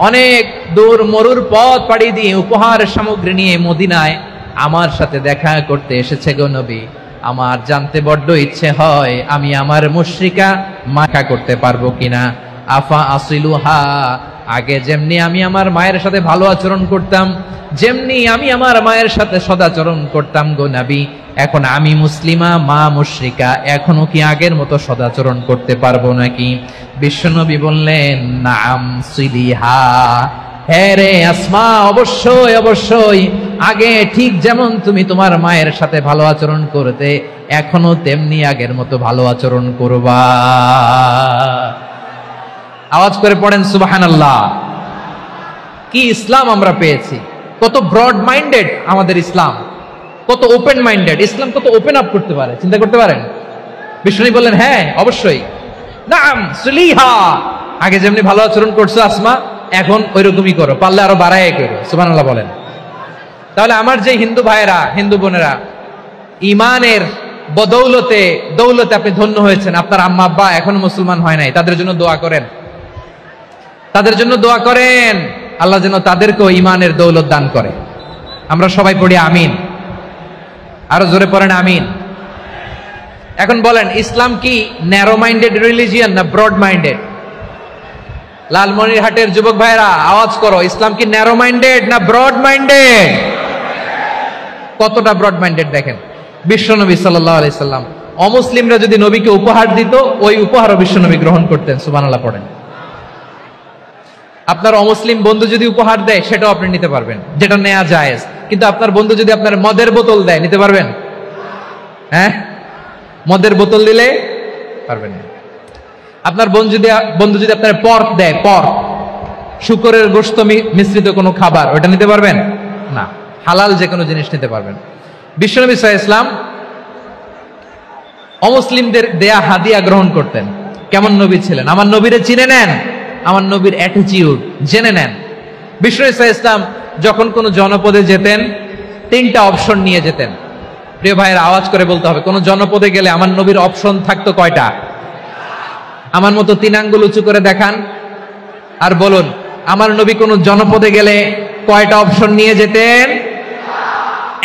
অনেক দূর মরুর পথ পাড়ি দিয়ে উপহার সামগ্রী নিয়ে মদিনায় আমার সাথে দেখা করতে এসেছে গো নবী। আমার জানতে বড্ড ইচ্ছে হয় আমি আমার মুশরিকা মাখা করতে পারবো কিনা। আফা আসিলুহা, আগে যেমনি আমি আমার মায়ের সাথে ভালো আচরণ করতাম, যেমনি আমি আমার মায়ের সাথে সদাচরণ করতাম গো নবী, এখন আমি মুসলিমা, মা মুশরিকা, এখনো কি আগের মতো সদাচরণ করতে পারবো নাকি? বিশ্বনবী বললেন নাম সিলিহা, হ্যাঁ রে আসমা, অবশ্যই অবশ্যই, আগে ঠিক যেমন তুমি তোমার মায়ের সাথে ভালো আচরণ করতে, এখনো তেমনি আগের মতো ভালো আচরণ করবা। আওয়াজ করে পড়েন সুবহানাল্লাহ। কি ইসলাম আমরা পেয়েছি! কত ব্রড মাইন্ডেড আমাদের ইসলাম, কত ওপেন মাইন্ডেড ইসলাম, কত ওপেন আপ করতে পারে, চিন্তা করতে পারেন। বিষ্ণু বললেন হ্যাঁ অবশ্যই, নাম সুলিহা, আগে যেমনি ভালো আচরণ করছো আসমা, এখন ওইরকমই করো, পারলে আরো বাড়ায় করো। সুবহানাল্লাহ বলেন। তাহলে আমার যে হিন্দু ভাইয়েরা, হিন্দু বোনেরা, ইমানের বদৌলতে দৌলতে আপনি ধন্য হয়েছেন, আপনার আম্মা আব্বা এখনো মুসলমান হয় নাই, তাদের জন্য দোয়া করেন, তাদের জন্য দোয়া করেন, আল্লাহ যেন তাদেরকেও ইমানের দৌলত দান করে। আমরা সবাই পড়ি আমিন, আরো জোরে পড়েন আমিন। এখন বলেন, ইসলাম কি ন্যারো মাইন্ডেড রিলিজিয়ান না ব্রড মাইন্ডেড? লালমনিরহাটের যুবক ভাইরা আওয়াজ করো, ইসলাম কি ন্যারো মাইন্ডেড না ব্রড মাইন্ডেড? কতটা ব্রড মাইন্ডেড দেখেন। বিশ্বনবী সাল্লাল্লাহু আলাইহি সাল্লাম অমুসলিমরা যদি নবীকে উপহার দিত, ওই উপহারও বিশ্বনবী গ্রহণ করতেন। সুবহানাল্লাহ পড়েন। আপনার অমুসলিম বন্ধু যদি উপহার দেয়, সেটাও আপনি নিতে পারবেন, যেটা নেওয়া জায়েজ। কিন্তু আপনার বন্ধু যদি আপনার মদের বোতল দেয়, নিতে পারবেন? হ্যাঁ, মদের বোতল দিলে পারবেন না। আপনার বন্ধু যদি আপনার পর্ক দেয়, পর্ক, শুকরের গোশত মিশ্রিত কোনো খাবার, ওটা নিতে পারবেন না। হালাল যে কোনো জিনিস নিতে পারবেন। বিশ্বনবী সাল্লাল্লাহু আলাইহি ওয়াসাল্লাম অমুসলিমদের দেয়া হাদিয়া গ্রহণ করতেন। কেমন নবী ছিলেন? আমার নবীরে চিনে নেন, আমার নবীর অ্যাটিটিউড জেনে নেন। বিশ্বনবী সাল্লাল্লাহু আলাইহি ওয়াসাল্লাম যখন কোন জনপদে যেতেন 3টা অপশন নিয়ে যেতেন। প্রিয় ভাইয়ের আওয়াজ করে বলতে হবে, কোন জনপদে গেলে আমার নবীর অপশন থাকতো কয়টা? আমার মতো 3 আঙ্গুল উঁচু করে দেখান আর বলুন, আমার নবী কোন জনপদে গেলে কয়টা অপশন নিয়ে যেতেন?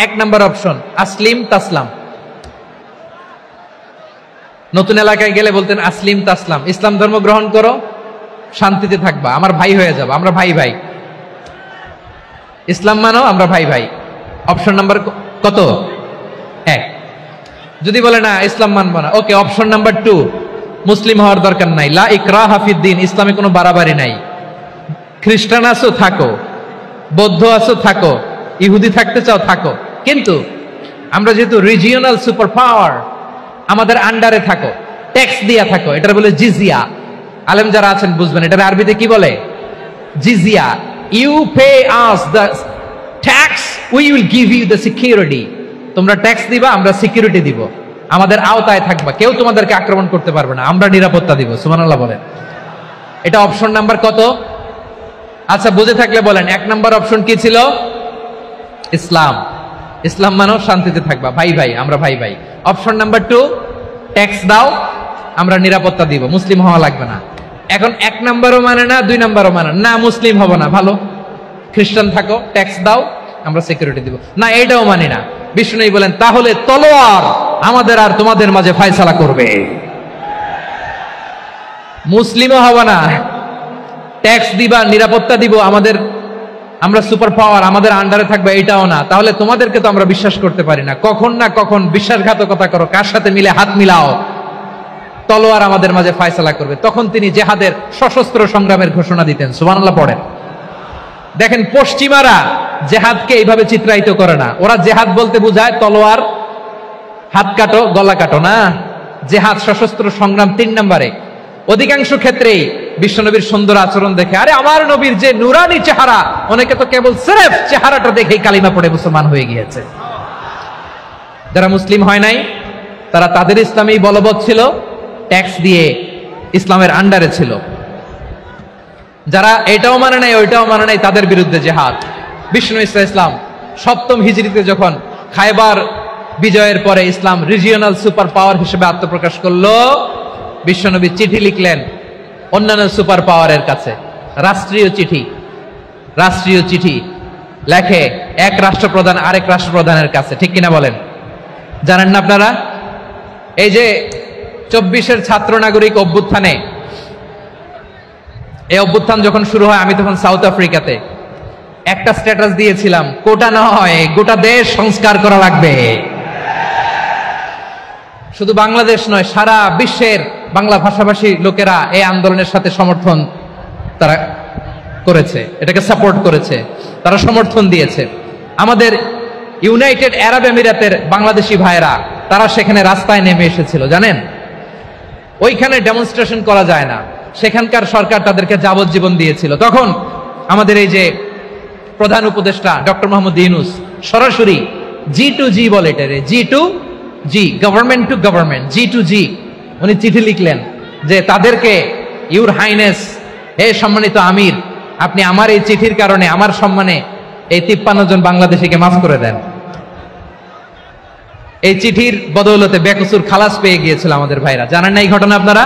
1 নাম্বার অপশন আসলিম তাসলাম। নতুন এলাকায় গেলে বলতেন আসলিম তাসলাম, ইসলাম ধর্ম গ্রহণ করো, শান্তিতে থাকবা, আমার ভাই হয়ে যাবো, আমরা ভাই ভাই। ইসলাম মানো, আমরা ভাই ভাই। অপশন নাম্বার কত? 1। যদি বলে না ইসলাম মানবো না, ওকে, অপশন নাম্বার 2, মুসলিম হওয়ার দরকার নাই, লা ইকরাহা ফিদ্দিন, ইসলামে কোনো বাড়াবাড়ি নাই। খ্রিস্টান আছো থাকো, বৌদ্ধ আছো থাকো, ইহুদি থাকতে চাও থাকো, কিন্তু আমরা যেহেতু রিজিওনাল সুপার পাওয়ার, আমাদের আন্ডারে থাকো, ট্যাক্স দিয়া থাকো, এটার বলে জিজিয়া। আলেম যারা আছেন বুঝবেন এটার আরবিতে কি বলে? জিজিয়া। You pay us the tax, we will give you the security. তোমরা ট্যাক্স দিবা, আমরা সিকিউরিটি দিব, আমাদের আওতায় থাকবা, কেউ তোমাদেরকে আক্রমণ করতে পারবে না, আমরা নিরাপত্তা দিব। সুবহানাল্লাহ বলেন। এটা অপশন নাম্বার কত? আচ্ছা, বুঝে থাকলে বলেন 1 নাম্বার অপশন কি ছিল? ইসলাম। ইসলাম মানো, শান্তিতে থাকবা, ভাই ভাই, আমরা ভাই ভাই। অপশন নাম্বার 2, ট্যাক্স দাও, আমরা নিরাপত্তা দিব, মুসলিম হওয়া লাগবে না। এখন 1 নাম্বারও মানে না, 2 নাম্বারও মানে না, মুসলিম হবো না, ভালো, খ্রিস্টান থাকো, ট্যাক্স দাও, আমরা সিকিউরিটি দিব না, এটাও মানি না। বিষ্ণু বলেন তাহলে তলোয়ার আমাদের আর তোমাদের মাঝে ফয়সালা করবে। মুসলিমও হবো না, ট্যাক্স দিবা, নিরাপত্তা দিব, আমরা সুপার পাওয়ার, আমাদের আন্ডারে থাকবে, এটাও না। তাহলে তোমাদেরকে তো আমরা বিশ্বাস করতে পারি না, কখন না কখন বিশ্বাসঘাতকতা করো, কার সাথে মিলে হাত মিলাও, তলোয়ার আমাদের মাঝে ফয়সালা করবে। তখন তিনি জেহাদের সশস্ত্র সংগ্রামের ঘোষণা দিতেন। সুবহানাল্লাহ পড়েন। দেখেন, পশ্চিমারা জেহাদকে এইভাবে চিত্রায়িত করে না। ওরা জেহাদ বলতে বোঝায় তলোয়ার, হাত কাটো, গলা কাটো, না। জেহাদ সশস্ত্র সংগ্রাম 3 নম্বরে। অধিকাংশ ক্ষেত্রেই বিশ্বনবীর সুন্দর আচরণ দেখে, আরে আমার নবীর যে নুরানি চেহারা, অনেকে তো কেবল সিরেফ চেহারাটা দেখেই কালিমা পড়ে মুসলমান হয়ে গিয়েছে। যারা মুসলিম হয় নাই তারা তাদের ইসলামেই বলবৎ ছিল, ট্যাক্স দিয়ে ইসলামের আন্ডারে ছিল। যারা এটাও মানে নাই, ওইটাও মানে নাই, তাদের বিরুদ্ধে জেহাদ। বিষ্ণু ইসলাম 7ম হিজরিতে যখন খায়বার বিজয়ের পরে ইসলাম রিজিওনাল সুপার পাওয়ার হিসেবে আত্মপ্রকাশ করলো, বিশ্বনবী চিঠি লিখলেন অন্যান্য সুপার পাওয়ারের কাছে, রাষ্ট্রীয় চিঠি লেখে এক রাষ্ট্রপ্রধান আরেক রাষ্ট্রপ্রধানের কাছে। ঠিক কিনা বলেন? জানেন না আপনারা? এই যে 24-এর ছাত্র নাগরিক অভ্যুত্থানে, এই অভ্যুত্থান যখন শুরু হয়, আমি তখন সাউথ আফ্রিকাতে, একটা স্ট্যাটাস দিয়েছিলাম, কোটা নয়, গোটা দেশ সংস্কার করা লাগবে। শুধু বাংলাদেশ নয়, সারা বিশ্বের বাংলা ভাষাভাষী লোকেরা এই আন্দোলনের সাথে সমর্থন তারা করেছে, এটাকে সাপোর্ট করেছে, তারা সমর্থন দিয়েছে। আমাদের ইউনাইটেড আরব আমিরাতের বাংলাদেশি ভাইরা, তারা সেখানে রাস্তায় নেমে এসেছিল, জানেন? ওইখানে ডেমনস্ট্রেশন করা যায় না, সেখানকার সরকার তাদেরকে যাবজ্জীবন দিয়েছিল। তখন আমাদের এই যে প্রধান উপদেষ্টা ডক্টর মোহাম্মদ ইউনূস সরাসরি G2G বলে, এটারে G2G, government to government, G2G, উনি চিঠি লিখলেন যে তাদেরকে, ইউর হাইনেস, হে সম্মানিত আমির, আপনি আমার এই চিঠির কারণে আমার সম্মানে এই 53 জন বাংলাদেশিকে মাফ করে দেন। এই চিঠির বদৌলতে বেকসুর খালাস পেয়ে গিয়েছিল আমাদের ভাইরা। জানেন না এই ঘটনা আপনারা?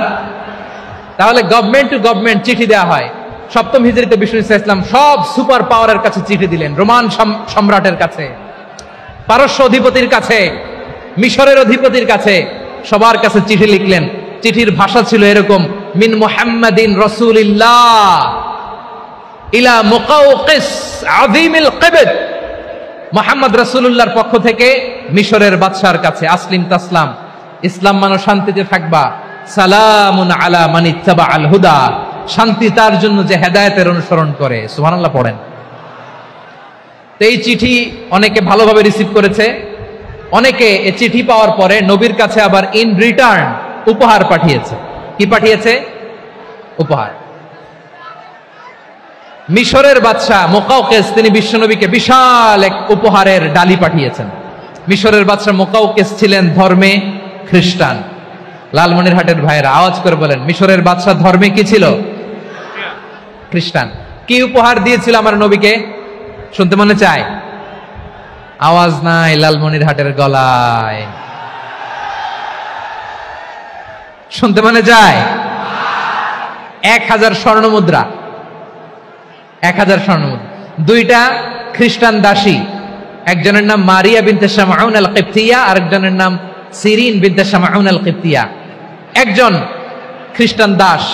তাহলে গভর্নমেন্ট টু গভর্নমেন্ট চিঠি দেওয়া হয়। 7ম হিজরিতে বিষ্ণু ইসলাম সব সুপার পাওয়ারের কাছে চিঠি দিলেন, রোমান সম্রাটের কাছে, পারস্য অধিপতির কাছে, মিশরের অধিপতির কাছে, সবার কাছে চিঠি লিখলেন। চিঠির ভাষা ছিল এরকম, মিন মুহাম্মাদিন রাসূলিল্লাহ ইলা মুকাওকিস আযীমিল কিবত, মুহাম্মদ রাসূলুল্লাহর পক্ষ থেকে মিশরের বাদশার কাছে, আসলিম তাসলাম, ইসলাম মানো, শান্তিতে থাকবা, সালামুন আলা মান ইত্তাবাআল হুদা, শান্তি তার জন্য যে হেদায়েতের অনুসরণ করে। সুবহানাল্লাহ পড়েন। তো এই চিঠি অনেকে ভালোভাবে রিসিভ করেছে, অনেকে এই চিঠি পাওয়ার পরে নবীর কাছে আবার ইন রিটার্ন উপহার পাঠিয়েছে। কি পাঠিয়েছে? উপহার। মিশরের বাদশা মুকাওকিস তিনি বিশ্বনবীকে বিশাল এক উপহারের ডালি পাঠিয়েছেন। মিশরের বাদশা মুকাউকিস ছিলেন ধর্মে খ্রিস্টান। লালমনিরহাটের ভাইয়েরা আওয়াজ করে বলেন, মিশরের বাদশা ধর্মে কি ছিল? খ্রিস্টান। কি উপহার দিয়েছিল আমার নবীকে? শুনতে মনে চায়? আওয়াজ নাই লালমনিরহাটের গলায়, শুনতে মনে যায়? 1000 স্বর্ণ মুদ্রা, 1000 স্বর্ণ মুদ্রা। 2টা খ্রিস্টান দাসী, একজনের নাম মারিয়া বিনতে শামউন আল কিবতিয়া, আরেকজনের নাম সিরিন বিনতে শামউন আল কিবতিয়া। একজন খ্রিস্টান দাস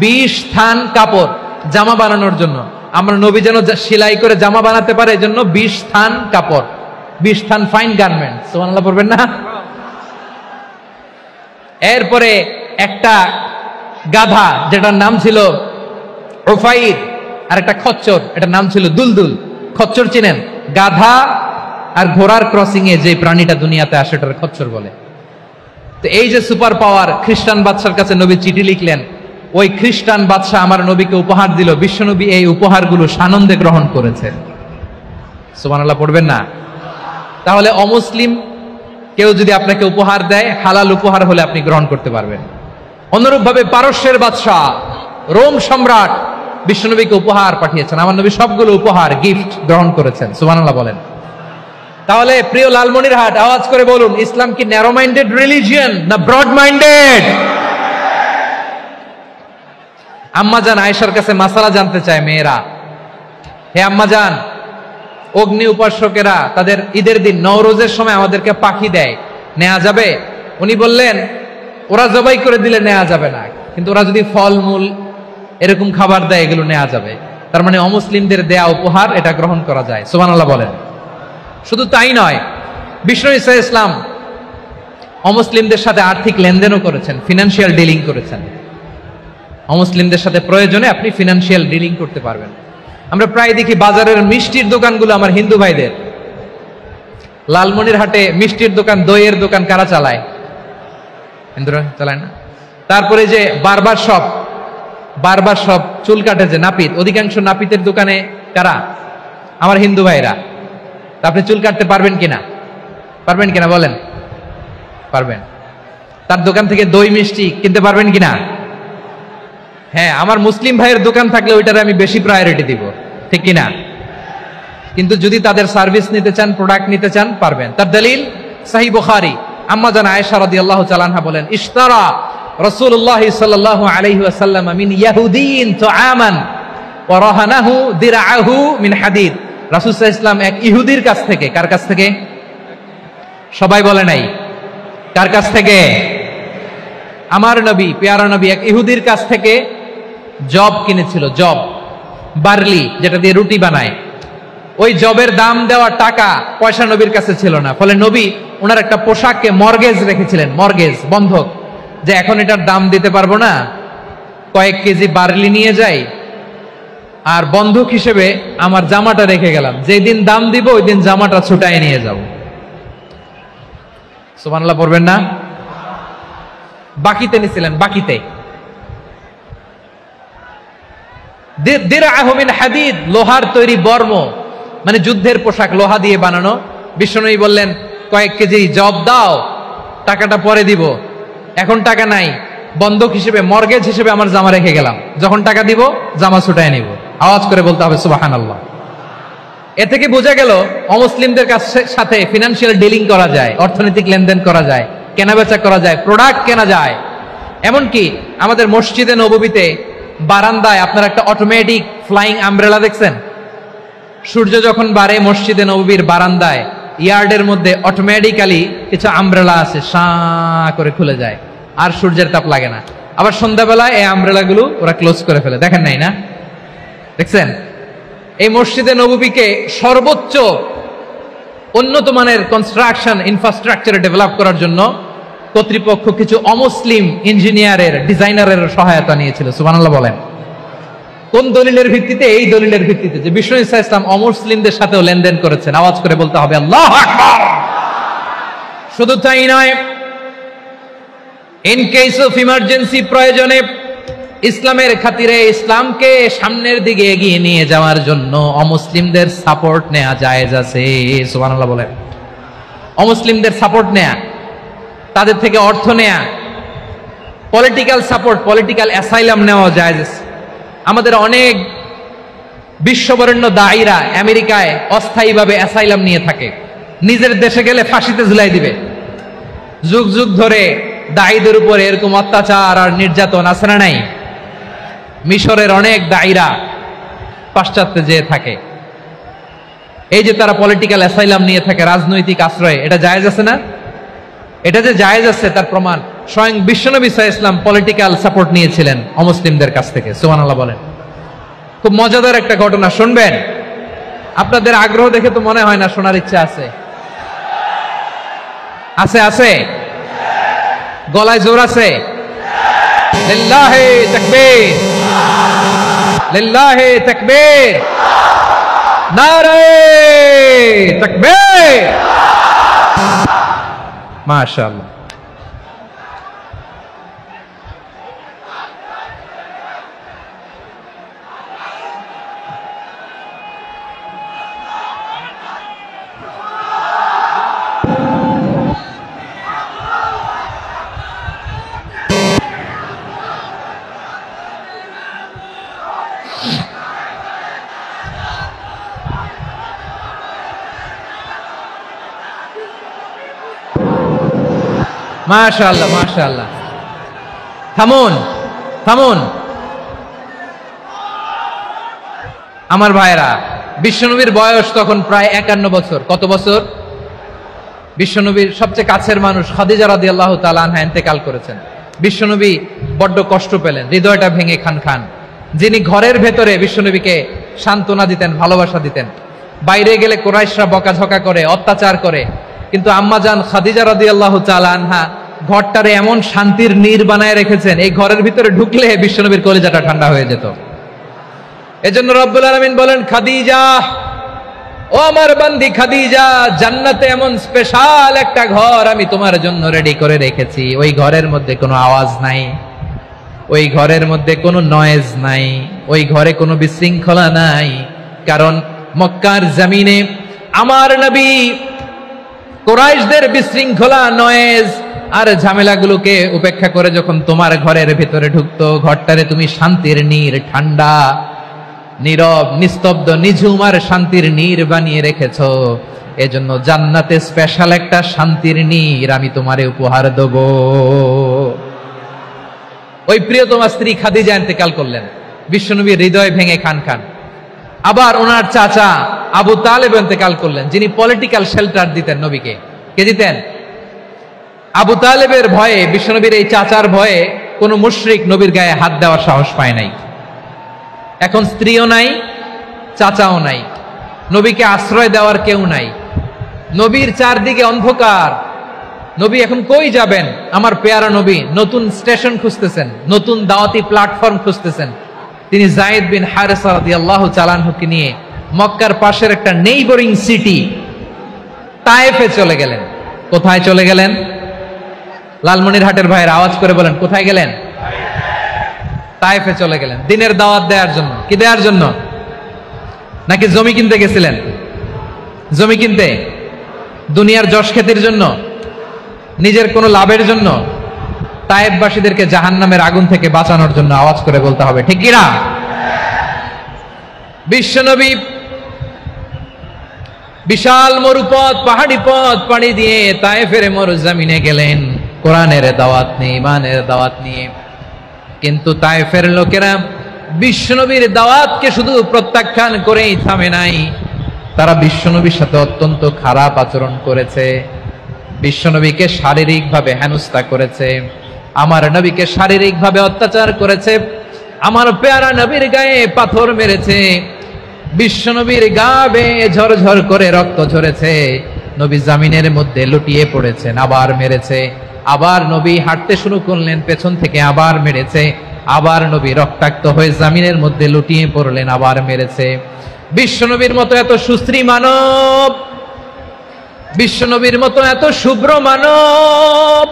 20 থান কাপড় জামা বানানোর জন্য, আমরা নবী যেন সেলাই করে জামা বানাতে পারে এজন্য 20 থান কাপড়, 20 থান ফাইন গার্মেন্ট, সুবহানাল্লাহ পড়বেন না? এরপরে একটা গাধা যেটার নাম ছিল উফাইর, আর একটা খচ্চর, এটার নাম ছিল দুলদুল। খচ্চর চিনেন? গাধা আর ঘোড়ার ক্রসিং এ যে প্রাণীটা দুনিয়াতে আসে এটার খচ্চর বলে। তো এই যে সুপার পাওয়ার, খ্রিস্টান বাদশার কাছে নবী চিঠি লিখলেন, ওই খ্রিস্টান বাদশা আমার নবীকে উপহার দিল। বিশ্বনবী এই উপহারগুলো সানন্দে গ্রহণ করেছেন। সুবহানাল্লাহ পড়বেন না? তাহলে অমুসলিম কেউ যদি আপনাকে উপহার দেয়, হালাল উপহার হলে আপনি গ্রহণ করতে পারবেন। অনুরূপ ভাবে পারস্যের বাদশা, রোম সম্রাট বিশ্বনবীকে উপহার পাঠিয়েছেন, আমার নবী সবগুলো উপহার গিফট গ্রহণ করেছেন। সুবহানাল্লাহ বলেন। তাহলে প্রিয় লালমনিরহাট, আওয়াজ করে বলুন, ইসলাম কি ন্যারো মাইন্ডেড রিলিজিয়ন না ব্রড মাইন্ডেড? আম্মাজান আয়েশার কাছে মাসালা জানতে চায় মেয়েরা, হে আম্মাজান, অগ্নি উপাসকেরা তাদের ঈদের দিন নওরোজের সময় আমাদেরকে পাখি দেয়, নেওয়া যাবে? উনি বললেন, ওরা জবাই করে দিলে নেওয়া যাবে না, কিন্তু ওরা যদি ফলমূল এরকম খাবার দেয় এগুলো নেওয়া যাবে। তার মানে অমুসলিমদের দেয়া উপহার এটা গ্রহণ করা যায়। সুবহানাল্লাহ বলেন। শুধু তাই নয়, বিষ্ণু ঈসা ইসলাম অমুসলিমদের সাথে আর্থিক লেনদেনও করেছেন, ফিনান্সিয়াল ডিলিং করেছেন। অমুসলিমদের সাথে প্রয়োজনে আপনি ফিনান্সিয়াল ডিলিং করতে পারবেন। আমরা প্রায় দেখি বাজারের মিষ্টির দোকানগুলো আমার হিন্দু ভাইদের। লালমনিরহাটে মিষ্টির দোকান, দইয়ের দোকান কারা চালায়? হিন্দুরা চালায় না? তারপরে যে বারবার শপ, চুল কাটে যে নাপিত, অধিকাংশ নাপিতের দোকানে কারা? আমার হিন্দু ভাইরা। তা আপনি চুল কাটতে পারবেন কিনা? পারবেন কিনা বলেন? পারবেন। তার দোকান থেকে দই মিষ্টি কিনতে পারবেন কিনা? হ্যাঁ, আমার মুসলিম ভাইয়ের দোকান থাকলে ওইটারে আমি বেশি প্রায়োরিটি দিব, ঠিক কিনা? কিন্তু যদি তাদের সার্ভিস নিতে চান, প্রোডাক্ট নিতে চান, পারবেন। তার দলিল সহিহ বুখারী, আম্মা জান আয়েশা রাদিয়াল্লাহু তাআলা আনহা বলেন, ইশতারা রাসূলুল্লাহ সাল্লাল্লাহু আলাইহি ওয়াসাল্লাম মিন ইয়াহুদিন তুআমান ওয়া রাহানাহু দিরআহু মিন হাদিদ। রাসূল সাল্লাল্লাহু আলাইহি ওয়াসাল্লাম এক ইহুদির কাছ থেকে, কার কাছ থেকে? সবাই বলে নাই কার কাছ থেকে? আমার নবী, পেয়ারা নবী এক ইহুদির কাছ থেকে জব কিনেছিল, জব, বার্লি, যেটা দিয়ে রুটি বানায়। ওই জবের দাম দেওয়া টাকা পয়সা নবীর কাছে ছিল না, ফলে নবী ওনার একটা পোশাককে মর্গেজ রেখেছিলেন, মর্গেজ, বন্ধক, যে এখন এটার দাম দিতে পারবো না, কয়েক কেজি বার্লি নিয়ে যাই আর বন্ধক হিসেবে আমার জামাটা রেখে গেলাম, যেদিন দাম দিব ওই দিন জামাটা ছুটায় নিয়ে যাব। সুবহানাল্লাহ পড়বেন না? বাকিতে নিছিলেন, বাকিতে। দিরআহু মিন হাদিদ, লোহার তৈরি বর্ম, মানে যুদ্ধের পোশাক, লোহা দিয়ে বানানো। বিশ্বনবী বললেন, কয়েক কেজি জব দাও, টাকাটা পরে দিব, এখন টাকা নাই, বন্ধক হিসেবে, মর্গেজ হিসেবে আমার জামা রেখে গেলাম, যখন টাকা দিব জামা ছুটায় নিব। আওয়াজ করে বলতে হবে সুবহানাল্লাহ। এ থেকে বোঝা গেল অমুসলিমদের সাথে ফিনান্সিয়াল ডিলিং করা যায়, অর্থনৈতিক লেনদেন করা যায়, কেনাবেচা করা যায়, প্রোডাক্ট কেনা যায়। এমনকি আমাদের মসজিদে নববীতে বারান্দায় আপনারা একটা অটোমেটিক ফ্লাইং আমব্রেলা দেখছেন? সূর্য যখন বাড়ে মসজিদে নববীর বারান্দায় ইয়ার্ডের মধ্যে অটোমেটিক্যালি কিছু আমব্রেলা আছে, সাঁ করে খুলে যায়, আর সূর্যের তাপ লাগে না। আবার সন্ধ্যাবেলায় এই আমব্রেলা গুলো ওরা ক্লোজ করে ফেলে, দেখেন নাই না? দেখছেন? এই মসজিদে নববীকে সর্বোচ্চ উন্নত মানের কনস্ট্রাকশন ইনফ্রাস্ট্রাকচারে ডেভেলপ করার জন্য কর্তৃপক্ষ কিছু অমুসলিম ইঞ্জিনিয়ারের, ডিজাইনারের সহায়তা নিয়েছিল। সুবহানাল্লাহ বলেন। কোন দলিলের ভিত্তিতে? এই দলিলের ভিত্তিতে যে বিষ্ণু ঈসা ইসলাম অমুসলিমদের সাথেও লেনদেন করেছেন। আওয়াজ করে বলতে হবে আল্লাহু আকবার। শুধু তাই নয়, ইন কেস অফ ইমার্জেন্সি, প্রয়োজনে ইসলামের খাতিরে, ইসলামকে সামনের দিকে এগিয়ে নিয়ে যাওয়ার জন্য অমুসলিমদের সাপোর্ট নেওয়া জায়েজ আছে। সুবহানাল্লাহ বলেন। অমুসলিমদের সাপোর্ট নেয়া, তাদের থেকে অর্থ নেয়া, পলিটিক্যাল সাপোর্ট, পলিটিক্যাল অ্যাসাইলাম নেওয়া যায়। আমাদের অনেক বিশ্ববরেণ্য দায়ীরা আমেরিকায় অস্থায়ীভাবে অ্যাসাইলাম নিয়ে থাকে, নিজের দেশে গেলে ফাঁসিতে ঝুলাই দিবে। যুগ যুগ ধরে দায়ীদের উপরে এরকম অত্যাচার আর নির্যাতন আছে না নাই? মিশরের অনেক দায়ীরা পাশ্চাত্যে যেয়ে থাকে। এই যে তারা পলিটিক্যাল অ্যাসাইলাম নিয়ে থাকে, রাজনৈতিক আশ্রয়, এটা জায়েজ আছে না? এটা যে জায়েজ আছে তার প্রমাণ স্বয়ং বিশ্বনবী সাল্লাল্লাহু আলাইহি ওয়াসাল্লাম পলিটিক্যাল সাপোর্ট নিয়েছিলেন অমুসলিমদের কাছ থেকে। সুবহানাল্লাহ বলেন। খুব মজাদার একটা ঘটনা, শুনবেন? আপনাদের আগ্রহ দেখে তো মনে হয় না শোনার ইচ্ছা আছে। আছে আছে, গলায় জোর আছে। লিল্লাহি তাকবীর, লিল্লাহি তাকবীর, নারে তাকবীর। মাশাআল্লাহ। মাশাআল্লাহ মাশাআল্লাহ। থামুন থামুন আমার ভাইরা। বিশ্বনবীর বয়স তখন প্রায় 51 বছর। কত বছর? বিশ্বনবীর সবচেয়ে কাছের মানুষ খাদিজা রাদিয়াল্লাহু তাআলা আনহা ইন্তেকাল করেছেন। বিশ্বনবী বড্ড কষ্ট পেলেন, হৃদয়টা ভেঙে খান খান। যিনি ঘরের ভেতরে বিশ্বনবীকে সান্ত্বনা দিতেন, ভালোবাসা দিতেন, বাইরে গেলে কুরাইশরা বকাঝকা করে, অত্যাচার করে, কিন্তু আম্মাজান খাদিজা রাদিয়াল্লাহু তাআলা আনহা ঘরটারে এমন শান্তির নীড় বানায় রেখেছেন, এই ঘরের ভিতরে ঢুকলে বিশ্বনবীর কলিজাটা ঠান্ডা হয়ে যেত। এজন্য রব্বুল আলামিন বলেন, খাদিজা, ও আমার বান্দি খাদিজা, জান্নাতে এমন স্পেশাল একটা ঘর আমি তোমার জন্য রেডি করে রেখেছি। ওই ঘরের মধ্যে কোনো আওয়াজ নাই, ওই ঘরের মধ্যে কোনো নয়েজ নাই, ওই ঘরে কোনো বিশৃঙ্খলা নাই। কারণ মক্কার জমিনে আমার নবী কুরাইশদের বিশৃঙ্খলা, নয়েজ আর ঝামেলাগুলোকে উপেক্ষা করে যখন তোমার ঘরের ভিতরে ঢুকতো, ঘরটারে তুমি শান্তির নীড়, ঠান্ডা, নীরব, নিস্তব্ধ, নিঝুম আর শান্তির নীড় বানিয়ে রেখেছো। এজন্য জান্নাতে স্পেশাল একটা শান্তির নীড় আমি তোমারে উপহার দেব। ওই প্রিয়তমা স্ত্রী খাদিজা ইন্তেকাল করলেন, বিশ্বনবীর হৃদয় ভেঙে খান খান। আবার ওনার চাচা আবু তালেব ইন্তেকাল করলেন, যিনি পলিটিক্যাল শেল্টার দিতেন নবীকে। কে দিতেন? আবু তালেবের ভয়ে, বিশ্বনবীর এই চাচার ভয়ে কোনো মুশরিক নবীর গায়ে হাত দেওয়ার সাহস পায় নাই। এখন স্ত্রীও নাই, চাচাও নাই, নবীকে আশ্রয় দেওয়ার কেউ নাই। নবীর চারদিকে অন্ধকার। নবী এখন কই যাবেন? আমার পেয়ারা নবী নতুন স্টেশন খুঁজতেছেন, নতুন দাওয়াতি প্ল্যাটফর্ম খুঁজতেছেন। তিনি যায়েদ বিন হারেসা রাদিয়াল্লাহু তাআলা আনহুকে নিয়ে মক্কার পাশের একটা নেইবরিং সিটি তায়েফে চলে গেলেন। কোথায় চলে গেলেন? লালমনিরহাটের ভাইয়ের আওয়াজ করে বলেন, কোথায় গেলেন? তায়েফে চলে গেলেন দিনের দাওয়াত দেওয়ার জন্য। কি দেওয়ার জন্য? নাকি জমি কিনতে গেছিলেন? জমি কিনতে, দুনিয়ার যশ খ্যাতির জন্য, নিজের কোনো লাভের জন্য? তায়েফবাসীদেরকে জাহান্নামের আগুন থেকে বাঁচানোর জন্য। আওয়াজ করে বলতে হবে, ঠিক কিনা? বিশ্বনবী বিশাল মরুপথ, পাহাড়ি পথ পাড়ি দিয়ে তায়েফের মরুজমিনে গেলেন কোরআনের দাওয়াত নিয়ে, ইমানের দাওয়াত নিয়ে। কিন্তু তায়েফের লোকেরা বিশ্বনবীর দাওয়াতকে শুধু প্রত্যাখ্যান করেই থামে নাই, তারা বিশ্বনবীর সাথে অত্যন্ত খারাপ আচরণ করেছে। বিশ্বনবীকে শারীরিকভাবে হেনস্থা করেছে, আমার নবীকে শারীরিকভাবে অত্যাচার করেছে, আমার পেয়ারা নবীর গায়ে পাথর মেরেছে, বিশ্বনবীর গা বেয়ে ঝরঝর করে রক্ত ঝরেছে, নবী জামিনের মধ্যে লুটিয়ে পড়েছেন, আবার মেরেছে, আবার নবী হাঁটতে শুরু করলেন, পেছন থেকে আবার মেরেছে, আবার নবী রক্তাক্ত হয়ে জামিনের মধ্যে লুটিয়ে পড়লেন, আবার মেরেছে। বিশ্বনবীর মতো এত সুশ্রী মানব, বিশ্বনবীর মতো এত শুভ্র মানব,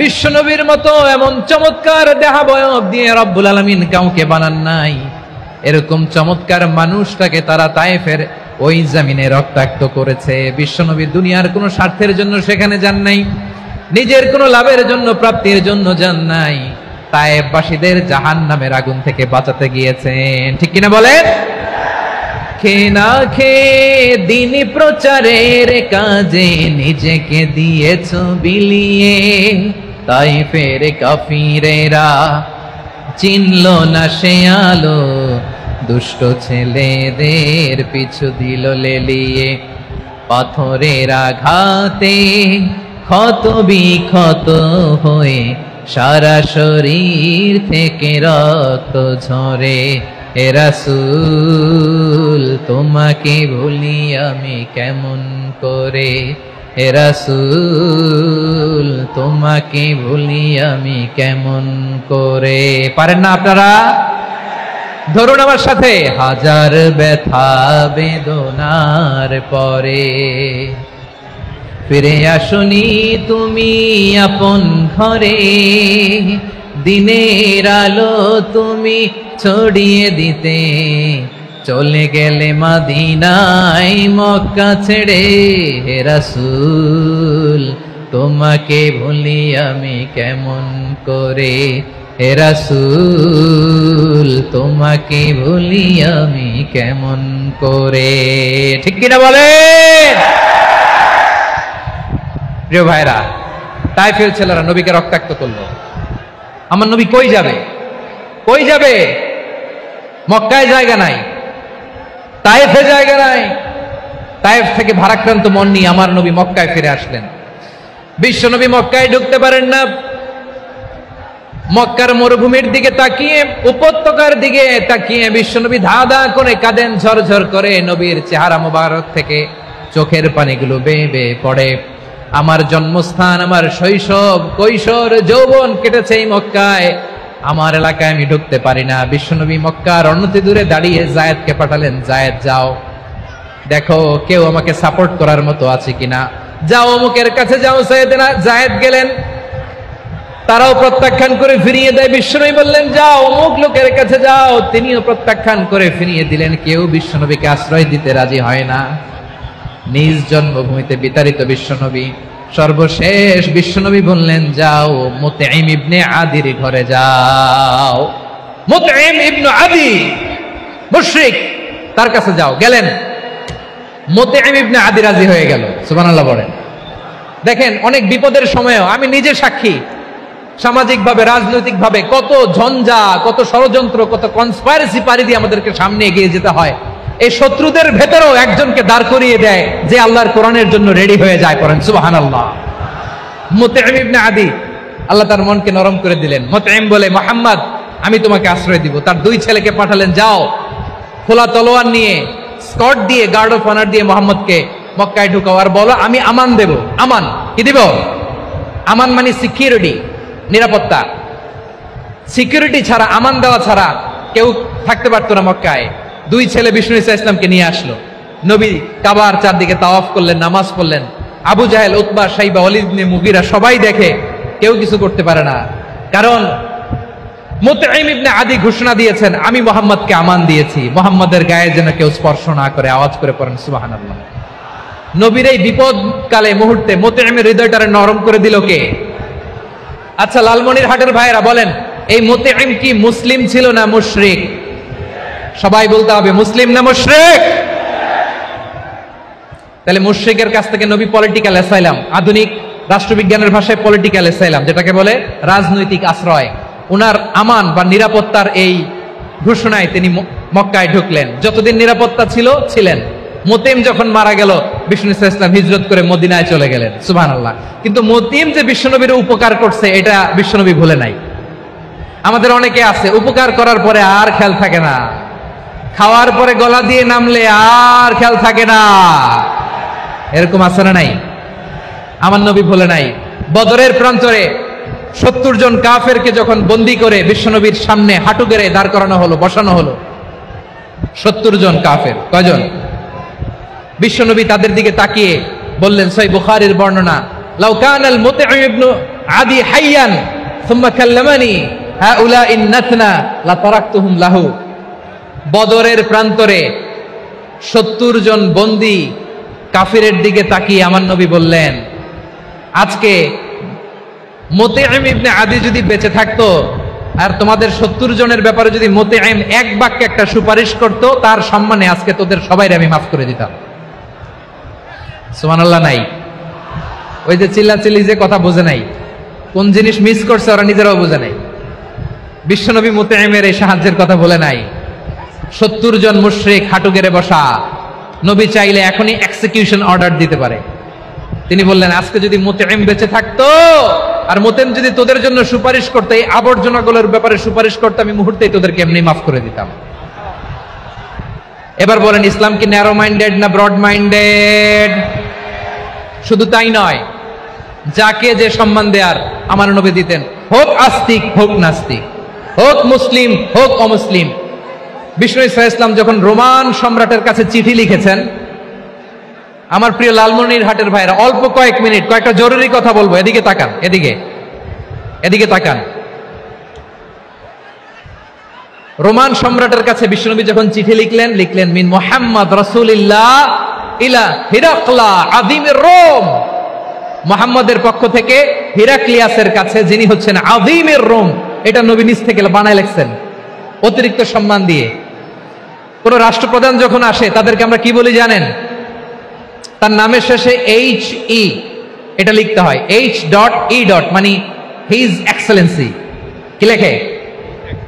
বিশ্বনবীর মতো এমন চমৎকার দেহাবয়ব দিয়ে রব্বুল আলামিন কাউকে বানান নাই। এরকম চমৎকার মানুষটাকে তারা তায়েফের ওই জমিনে রক্তাক্ত করেছে। বিশ্বনবী দুনিয়ার কোনো স্বার্থের জন্য সেখানে যান নাই, নিজের কোনো লাভের জন্য, প্রাপ্তির জন্য যান নাই, তায়েফবাসীদের জাহান্নামের আগুন থেকে বাঁচাতে গিয়েছেন। ঠিক কিনা বলেন? খেয়ে না খেয়ে দিনী প্রচারের কাজে নিজেকে দিয়েছ বিলিয়ে, তাইফের কাফিরেরা চিনল না সে আলো, দুষ্ট ছেলেদের পিছু দিল লেলিয়ে। পাথরের আঘাতে ক্ষত বিক্ষত হয়ে সারা শরীর থেকে রক্ত ঝরে। হে রাসূল তোমাকে ভুলি আমি কেমন করে, হে রাসূল তোমাকে ভুলি আমি কেমন করে। পারেন না আপনারা? ধরুন আমার সাথে। হাজার ব্যথা বেদনার পরে ফিরে আসনি তুমি আপন ঘরে, দিনের আলো তুমি ছড়িয়ে দিতে চলে গেলে মদিনায় মক্কা ছেড়ে। হে রাসূল তোমাকে ভুলি আমি কেমন করে, হে রাসূল তোমাকে ভুলি আমি কেমন করে। ঠিক কিনা বলেন? প্রিয় ভাইরা, তাইফের ছেলেরা নবীকে রক্তাক্ত করলো। আমার নবী কই যাবে? কই যাবে? মক্কায় জায়গা নাই, তাইফে জায়গা নাই। তাইফ থেকে ভারাক্রান্ত মন নিয়ে আমার নবী মক্কায় ফিরে আসলেন। বিশ্ব নবী মক্কায় ঢুকতে পারেন না। মক্কার মরুভূমির দিকে তাকিয়ে, উপত্যকার দিকে তাকিয়ে বিশ্বনবী ধা ধা করে কাঁদেন, ঝরঝর করে। নবীর চেহারা মোবারক থেকে চোখের পানিগুলো বেয়ে বেয়ে পড়ে। আমার জন্মস্থান, আমার শৈশব, কৈশোর, যৌবন কেটেছে এই মক্কায়, আমার এলাকায় আমি ঢুকতে পারি না। বিশ্বনবী মক্কার অনতি দূরে দাঁড়িয়ে জায়েদকে পাঠালেন, জায়েদ যাও দেখো কেউ আমাকে সাপোর্ট করার মতো আছে কিনা, যাও অমুকের কাছে যাও। জায়েদ গেলেন, তারাও প্রত্যাখ্যান করে ফিরিয়ে দেয়। বিশ্বনবী বললেন যাও অমুক লোকের কাছে যাও, তিনিও প্রত্যাখ্যান করে ফিরিয়ে দিলেন। কেউ বিশ্বনবীকে আশ্রয় দিতে রাজি হয় না। নিজ জন্মভূমিতে বিতাড়িত বিশ্বনবী, সর্বশেষ বিশ্বনবী বললেন যাও মুতঈম ইবনে আদির ঘরে যাও। মুতঈম ইবনে আদি মুশরিক, তার কাছে যাও। গেলেন, মুতঈম ইবনে আদি রাজি হয়ে গেল। সুবহানাল্লাহ বলেন। দেখেন, অনেক বিপদের সময়ও আমি নিজে সাক্ষী, সামাজিকভাবে, রাজনৈতিকভাবে কত ঝঞ্ঝা, কত ষড়যন্ত্র, কত কনস্পাইরেসি পাড়ি দিয়ে আমাদেরকে সামনে এগিয়ে যেতে হয়। এই শত্রুদের ভেতরেও একজনকে দাঁড় করিয়ে দেয় যে আল্লাহর কোরআনের জন্য রেডি হয়ে যায়। পড়েন সুবহানাল্লাহ। মুতঈম ইবনে আদি, আল্লাহ তার মনকে নরম করে দিলেন। মুতঈম বলে, মুহাম্মদ আমি তোমাকে আশ্রয় দিব। তার দুই ছেলেকে পাঠালেন, যাও খোলা তলোয়ার নিয়ে, স্কট দিয়ে, গার্ড অফ অনার দিয়ে মুহাম্মদকে মক্কায় ঢুকাও, আর বলো আমি আমান দেব। আমান কি দিব? আমান মানে সিকিউরিটি, নিরাপত্তা। সিকিউরিটি ছাড়া, আমান দেওয়া ছাড়া কেউ থাকতে পারতো না মক্কায়। দুই ছেলে বিষ্ণু ইসা ইসলামকে নিয়ে আসলো। নবী কাবার চারদিকে তাওয়াফ করলেন, নামাজ পড়লেন। আবু জাহেল, উতবা, শাইবা, ওয়ালিদ ইবনে মুগীরা সবাই দেখে, কেউ কিছু করতে পারে না। কারণ মুতঈম ইবনে আদি ঘোষণা দিয়েছেন আমি মুহাম্মদকে আমান দিয়েছি, মুহাম্মদের গায়ে যেন কেউ স্পর্শ না করে। আওয়াজ করে পড়েন সুবহানাল্লাহ। নবীর এই বিপদকালে মুহূর্তে মুতঈমের হৃদয়টারে নরম করে দিল কে? আচ্ছা, লালমনির হাটের ভাইয়েরা বলেন, এই মুতঈম কি মুসলিম ছিল না মুশরিক? সবাই বলতে হবে মুসলিম না মুশরিক? তাহলে মুশরিকের কাছ থেকে নবী পলিটিক্যাল অ্যাসাইলাম, আধুনিক রাষ্ট্রবিজ্ঞানের ভাষায় পলিটিক্যাল অ্যাসাইলাম যেটাকে বলে, রাজনৈতিক আশ্রয়, উনার আমান বা নিরাপত্তার এই ঘোষণায় তিনি মক্কায় ঢুকলেন। যতদিন নিরাপত্তা ছিল ছিলেন। মুতঈম যখন মারা গেল, বিষ্ণু ইসলাম হিজরত করে মদিনায় চলে গেলেন। সুবহানাল্লাহ। কিন্তু মুতঈম যে বিশ্বনবীর উপকার করছে এটা বিশ্বনবী ভুলে নাই। আমাদের অনেকে আছে উপকার করার পরে আর খেয়াল থাকে না, খাওয়ার পরে গলা দিয়ে নামলে আর খেয়াল থাকে না। এরকম আছে না নাই? আমার নবী ভুলে নাই। বদরের প্রান্তরে 70 জন কাফেরকে যখন বন্দী করে বিশ্বনবীর সামনে হাঁটু গেড়ে দাঁড় করানো হলো, বসানো হলো, 70 জন কাফের। কয়জন? বিশ্বনবী তাদের দিকে তাকিয়ে বললেন, সহিহ বুখারীর বর্ণনা, লাউ কানাল মুতঈম ইবনে আদি হাইয়ান সুম্মা কাল্লামানি হাউলাইন নাতনা লা তারাকতুহুম লাহু। বদরের প্রান্তরে 70 জন বন্দী কাফিরের দিকে তাকিয়ে আমার নবী বললেন, আজকে মুতঈম ইবনে আদি যদি বেঁচে থাকতো আর তোমাদের 70 জনের ব্যাপারে যদি মুতঈম এক বাক্যে একটা সুপারিশ করত, তার সম্মানে আজকে তোদের সবাইকে আমি মাফ করে দিতাম। সুবহানাল্লাহ নাই? ওই যে চিল্লাচিল্লি যে কথা বোঝে নাই, কোন জিনিস মিস করছে ওরা নিজেরাও বোঝে নাই। বিশ্বনবী মুতঈমের এই সাহায্যের কথা বলে নাই। 70 জন মুশরিক হাঁটু গেড়ে বসা, নবী চাইলে এখনই এক্সিকিউশন অর্ডার দিতে পারে। তিনি বললেন, আজকে যদি মুতঈম বেঁচে থাকতো আর মুতঈম যদি তোদের জন্য সুপারিশ করতে, এই আবর্জনাগুলোর ব্যাপারে সুপারিশ করতে, আমি মুহূর্তেই তোদেরকে এমনি মাফ করে দিতাম। এবার বলেন, ইসলাম কি ন্যারো মাইন্ডেড না ব্রড মাইন্ডেড? শুধু তাই নয়, যাকে যে সম্মান দেয়ার আমার নবী দিতেন, হোক আস্তিক হোক নাস্তিক, হোক মুসলিম হোক অমুসলিম। বিষ্ণু ইসলাম যখন রোমান সম্রাটের কাছে চিঠি লিখেছেন, আমার প্রিয় লালমনিরহাটের ভাইরা, অল্প কয়েক মিনিট কয়েকটা জরুরি কথা বলবো, এদিকে তাকান, এদিকে তাকান। রোমান সম্রাটের কাছে বিশ্বনবী যখন চিঠি লিখলেন মিন মুহাম্মদ রাসূলিল্লাহ ইলা হিরাকলা আযীমির রোম, মুহাম্মদের পক্ষ থেকে হিরাক্লিয়াসের কাছে, যিনি হচ্ছেন আযীমির রোম। এটা নবী নিজ থেকে বানায় লিখছেন অতিরিক্ত সম্মান দিয়ে। কোন রাষ্ট্রপ্রধান যখন আসে তাদেরকে আমরা কি বলি জানেন? তার নামের শেষে HE এটা লিখতে হয়, H.E. মানে হিজ এক্সেলেন্সি। কি লেখে?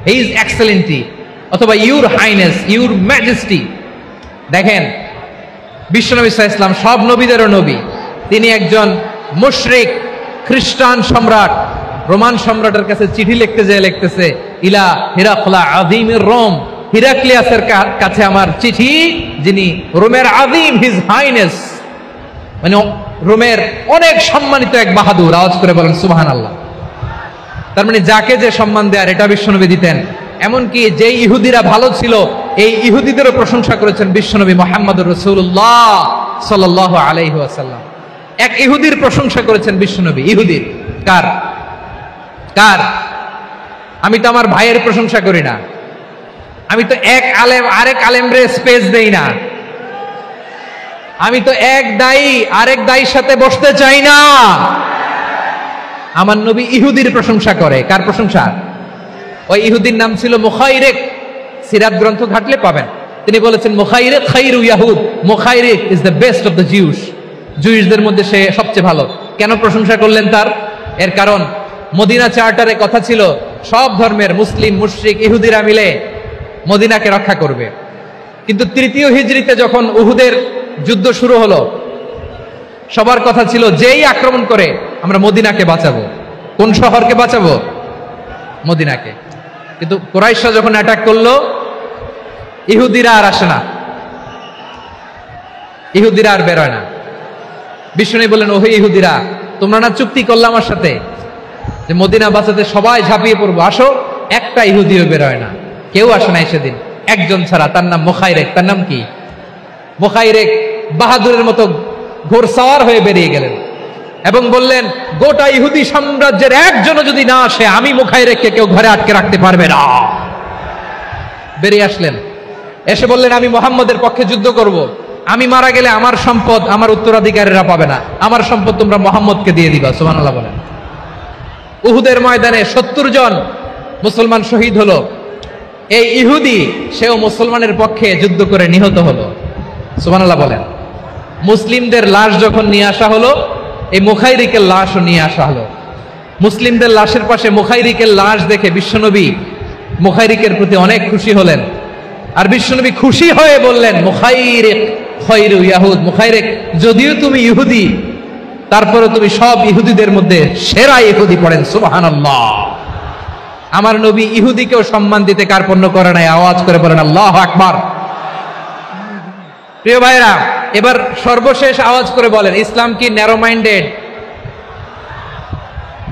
হিজ এক্সেলেন্টি, অথবা ইউর হাইনেস, ইউর ম্যাজেস্টি। দেখেন, বিশ্বনবী সাল্লাল্লাহু আলাইহি ওয়াসাল্লাম সব নবীদেরও নবী, তিনি একজন মুশরিক খ্রিস্টান সম্রাট রোমান সম্রাটের কাছে চিঠি লিখতে যেয়ে লিখতেছে, ইলা হিরাকলা আযীমির রোম, হিরাক্লিয়াসের কাছে আমার চিঠি, যিনি রোমের আযীম, হিজ হাইনেস, মানে রোমের অনেক সম্মানিত এক বাহাদুর। আওয়াজ করে বলেন সুবহানাল্লাহ। তার মানে যাকে যে সম্মান দেয়ার এটা বিশ্বনবী দিতেন। এমনকি যে ইহুদিরা ভালো ছিল, এই ইহুদিদেরও প্রশংসা করেছেন বিশ্বনবী মুহাম্মদুর রাসূলুল্লাহ সাল্লাল্লাহু আলাইহি ওয়াসাল্লাম। এক ইহুদির প্রশংসা করেছেন বিশ্বনবী। ইহুদির কার? আমি তো আমার ভাইয়ের প্রশংসা করি না, আমি তো এক আলেম আরেক আলেমরে স্পেস দেই না, আমি তো এক দায়ী আরেক দায়ীর সাথে বসতে চাই না। আমার নবী ইহুদির প্রশংসা করে। কার প্রশংসা? ওই ইহুদির নাম ছিল মুখাইরিক। সিরাত গ্রন্থ ঘাটলে পাবেন। তিনি বলেছেন, মুখাইরিক খাইরু ইয়াহুদ, Mukhairiq is the best of the Jews. জুইশদের মধ্যে সে সবচেয়ে ভালো। কেন প্রশংসা করলেন তার? এর কারণ মদিনা চার্টারে কথা ছিল সব ধর্মের মুসলিম, মুশরিক, ইহুদিরা মিলে মদিনাকে রক্ষা করবে। কিন্তু তৃতীয় হিজরিতে যখন উহুদের যুদ্ধ শুরু হলো, সবার কথা ছিল যেই আক্রমণ করে আমরা মদিনাকে বাঁচাবো। কোন শহরকে বাঁচাবো? মদিনাকে। কিন্তু কুরাইশরা যখন অ্যাটাক করলো, ইহুদিরা আর আসে না, ইহুদিরা আর বেরোয় না। বিষ্ণু বললেন, ওহে ইহুদিরা, তোমরা না চুক্তি করলে আমার সাথে যে মদিনা বাঁচাতে সবাই ঝাঁপিয়ে পড়বো, আসো। একটা ইহুদিও বেরোয় না, কেউ আসে নাই সেদিন, একজন ছাড়া। তার নাম মুখাইরেক। তার নাম কি? মুখাইরেক বাহাদুরের মতো ঘোড়সাওয়ার হয়ে বেরিয়ে গেলেন এবং বললেন, গোটা ইহুদি সাম্রাজ্যের একজনও যদি না আসে, আমি মুখাইরেককে কেউ ঘরে আটকে রাখতে পারবে না। বেরিয়ে আসলেন, এসে বললেন, আমি মুহাম্মদের পক্ষে যুদ্ধ করব। আমি মারা গেলে আমার সম্পদ আমার উত্তরাধিকারীরা পাবে না, আমার সম্পদ তোমরা মুহাম্মদকে দিয়ে দিবা। সুবহানাল্লাহ বলেন। উহুদের ময়দানে 70 জন মুসলমান শহীদ হলো। এই ইহুদি, সেও মুসলমানের পক্ষে যুদ্ধ করে নিহত হলো। সুবহানাল্লাহ বলেন। মুসলিমদের লাশ যখন নিয়ে আসা হলো, এই মুখাইরিকের লাশও নিয়ে আসা হলো। মুসলিমদের লাশের পাশে মুখাইরিকের লাশ দেখে বিশ্বনবী মুখাইরিকের প্রতি অনেক খুশি হলেন। আর বিশ্বনবী খুশি হয়ে বললেন, মুখাইরিক খায়রু ইয়াহুদ, মুখাইরিক যদিও তুমি ইহুদি, তারপরে তুমি সব ইহুদিদের মধ্যে সেরা ইহুদি। পড়েন সুবহানাল্লাহ। আমার নবী ইহুদিকেও সম্মান দিতে কার্পণ্য করে নাই। আওয়াজ করে বলেন আল্লাহু আকবার। প্রিয় ভাইরা, এবার সর্বশেষ আওয়াজ করে বলেন, ইসলাম কি ন্যারো মাইন্ডেড